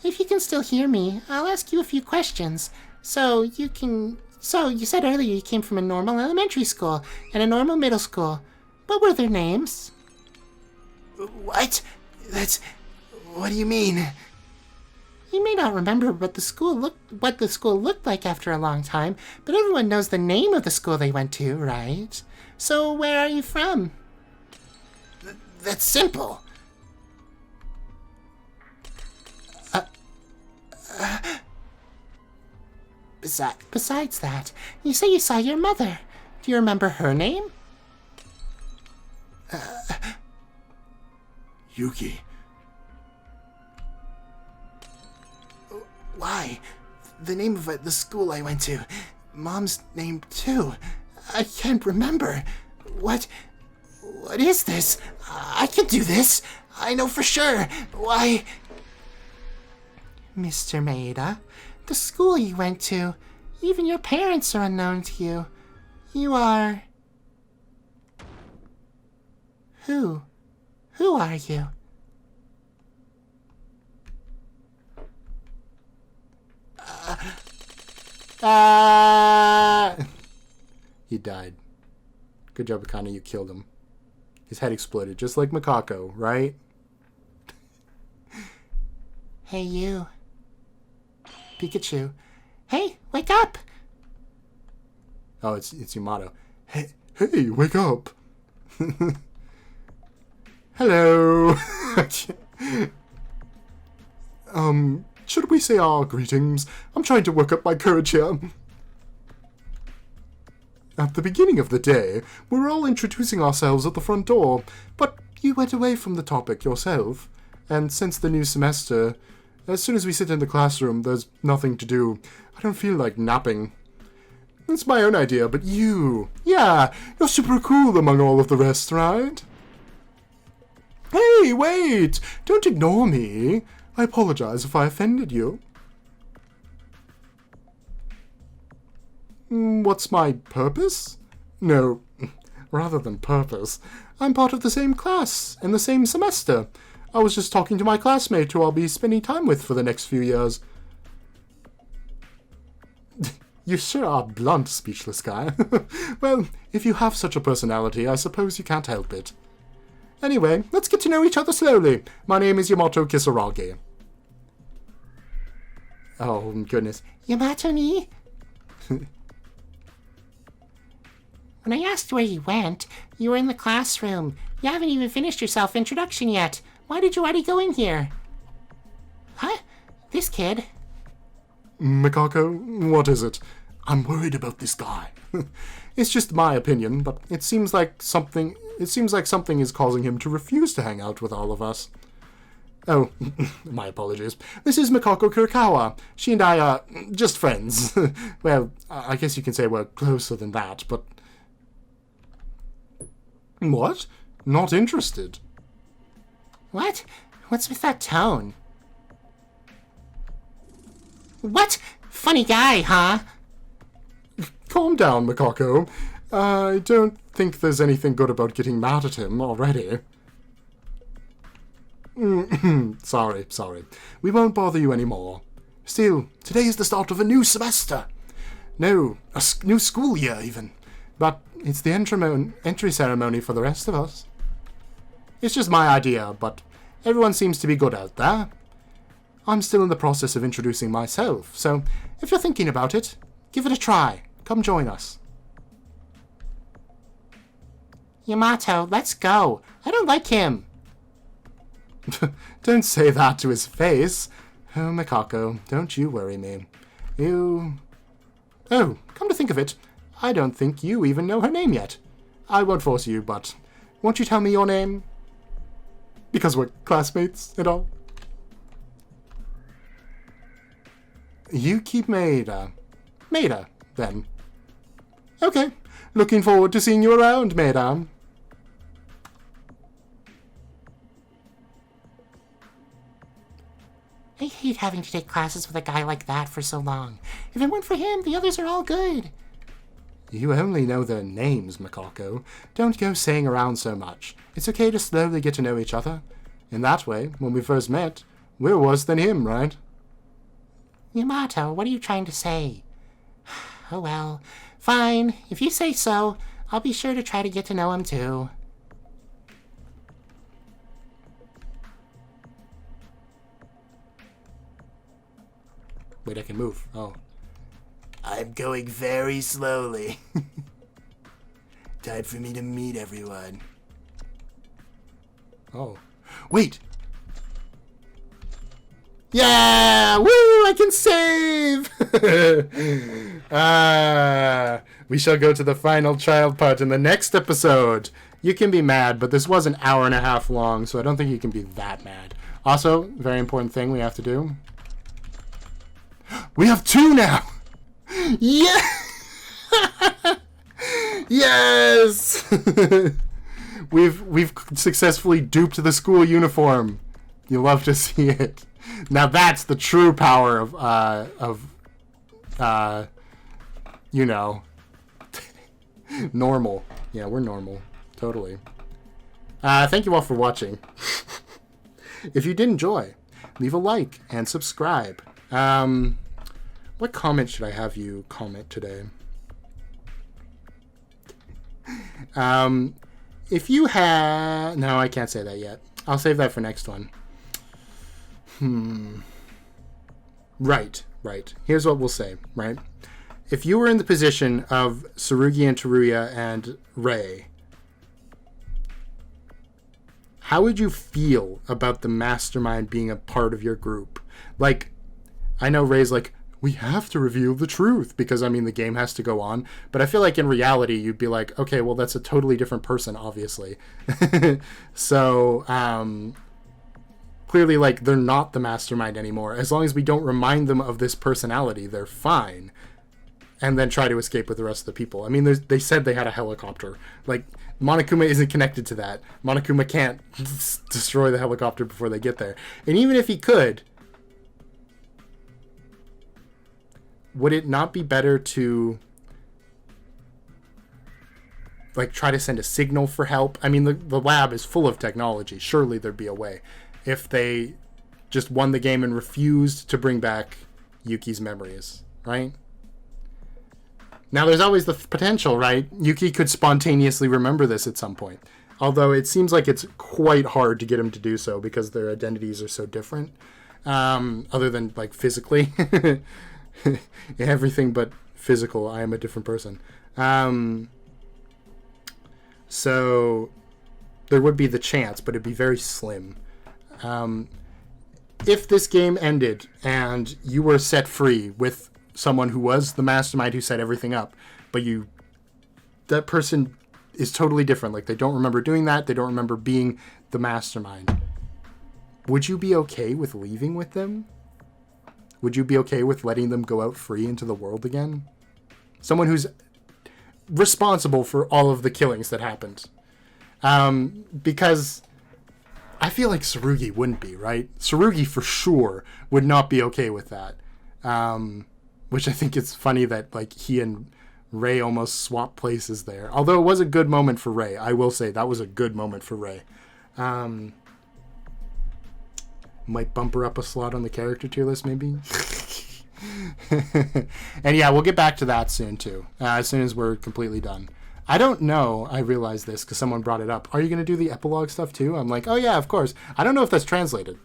If you can still hear me, I'll ask you a few questions. So you said earlier you came from a normal elementary school and a normal middle school. What were their names? What? What do you mean? You may not remember what the school looked like after a long time, but everyone knows the name of the school they went to, right? So where are you from? That's simple. Besides that, you say you saw your mother. Do you remember her name? Yuki. Why? The name of the school I went to. Mom's name, too. I can't remember. What is this? I can do this. I know for sure. Why? Mr. Maeda, the school you went to, even your parents are unknown to you. You are... Who? Who are you? He died. Good job, Akane, you killed him. His head exploded, just like Makako, right? Hey, you. Pikachu. Hey, wake up! Oh, it's Yamato. Hey, wake up. Hello! Should we say our greetings? I'm trying to work up my courage here. At the beginning of the day, we were all introducing ourselves at the front door, but you went away from the topic yourself. And since the new semester, as soon as we sit in the classroom, there's nothing to do. I don't feel like napping. It's my own idea, but you're super cool among all of the rest, right? Hey, wait! Don't ignore me. I apologize if I offended you. What's my purpose? No, rather than purpose. I'm part of the same class, in the same semester. I was just talking to my classmate who I'll be spending time with for the next few years. You sure are blunt, speechless guy. Well, if you have such a personality, I suppose you can't help it. Anyway, let's get to know each other slowly. My name is Yamato Kisaragi. Oh, goodness. Yamato ni? When I asked where you went, you were in the classroom. You haven't even finished your self-introduction yet. Why did you already go in here? Huh? This kid? Mikako, what is it? I'm worried about this guy. It's just my opinion, but it seems like something is causing him to refuse to hang out with all of us. Oh, my apologies. This is Mikako Kurikawa. She and I are just friends. Well, I guess you can say we're closer than that, but... What? Not interested? What? What's with that tone? What? Funny guy, huh? Calm down, Mikako. I don't think there's anything good about getting mad at him already. Sorry. We won't bother you anymore. Still, today is the start of a new semester. No, New school year, even. but it's the entry ceremony for the rest of us. It's just my idea, but everyone seems to be good out there. I'm still in the process of introducing myself, so if you're thinking about it, give it a try. Come join us. Yamato, let's go. I don't like him. Don't say that to his face. Oh, Mikako, don't you worry me. Oh, come to think of it, I don't think you even know her name yet. I won't force you, but won't you tell me your name? Because we're classmates and all. Yuki Maeda. Maeda, then. Okay, looking forward to seeing you around, Maeda. I hate having to take classes with a guy like that for so long. If it weren't for him, the others are all good. You only know their names, Mikako. Don't go saying around so much. It's okay to slowly get to know each other. In that way, when we first met, we're worse than him, right? Yamato, what are you trying to say? Oh well, fine. If you say so, I'll be sure to try to get to know him too. Wait, I can move. Oh. I'm going very slowly. Time for me to meet everyone. Oh. Wait! Yeah! Woo! I can save! We shall go to the final child part in the next episode. You can be mad, but this was an hour and a half long, so I don't think you can be that mad. Also, very important thing we have to do. We have 2 now! Yeah! Yes! We've successfully duped the school uniform. You'll love to see it. Now that's the true power of you know, normal. Yeah, we're normal. Totally. Thank you all for watching. If you did enjoy, leave a like and subscribe. What comment should I have you comment today? If you have... No, I can't say that yet. I'll save that for next one. Right. Here's what we'll say, right? If you were in the position of Tsurugi and Teruya and Rei, how would you feel about the mastermind being a part of your group? Like, I know Rei's like, we have to reveal the truth because, I mean, the game has to go on. But I feel like in reality, you'd be like, okay, well, that's a totally different person, obviously. So, clearly, like, they're not the mastermind anymore. As long as we don't remind them of this personality, they're fine. And then try to escape with the rest of the people. I mean, they said they had a helicopter. Like, Monokuma isn't connected to that. Monokuma can't destroy the helicopter before they get there. And even if he could, would it not be better to, like, try to send a signal for help? I mean, the lab is full of technology. Surely there'd be a way. If they just won the game and refused to bring back Yuki's memories, right? Now, there's always the potential, right? Yuki could spontaneously remember this at some point. Although it seems like it's quite hard to get him to do so because their identities are so different. Other than, like, physically. Everything but physical, I am a different person. So there would be the chance, but it'd be very slim. If this game ended and you were set free with someone who was the mastermind who set everything up, but that person is totally different. Like, they don't remember doing that. They don't remember being the mastermind. Would you be okay with leaving with them? Would you be okay with letting them go out free into the world again? Someone who's responsible for all of the killings that happened. Because I feel like Tsurugi wouldn't be, right? Tsurugi for sure would not be okay with that. Which I think it's funny that, like, he and Rei almost swap places there. Although it was a good moment for Rei. I will say that was a good moment for Rei. Might bump her up a slot on the character tier list, maybe. And yeah, we'll get back to that soon, too. As soon as we're completely done. I don't know, I realized this because someone brought it up. Are you going to do the epilogue stuff, too? I'm like, oh yeah, of course. I don't know if that's translated.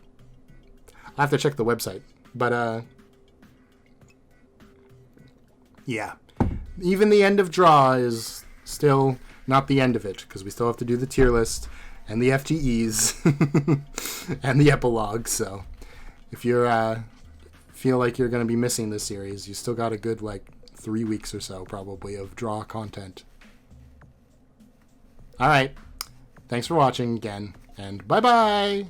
I'll have to check the website. But, yeah. Even the end of Draw is still not the end of it because we still have to do the tier list and the FTEs and the epilogue. So if you feel like you're going to be missing this series, you still got a good, like, 3 weeks or so probably of Draw content. All right. Thanks for watching again, and bye-bye.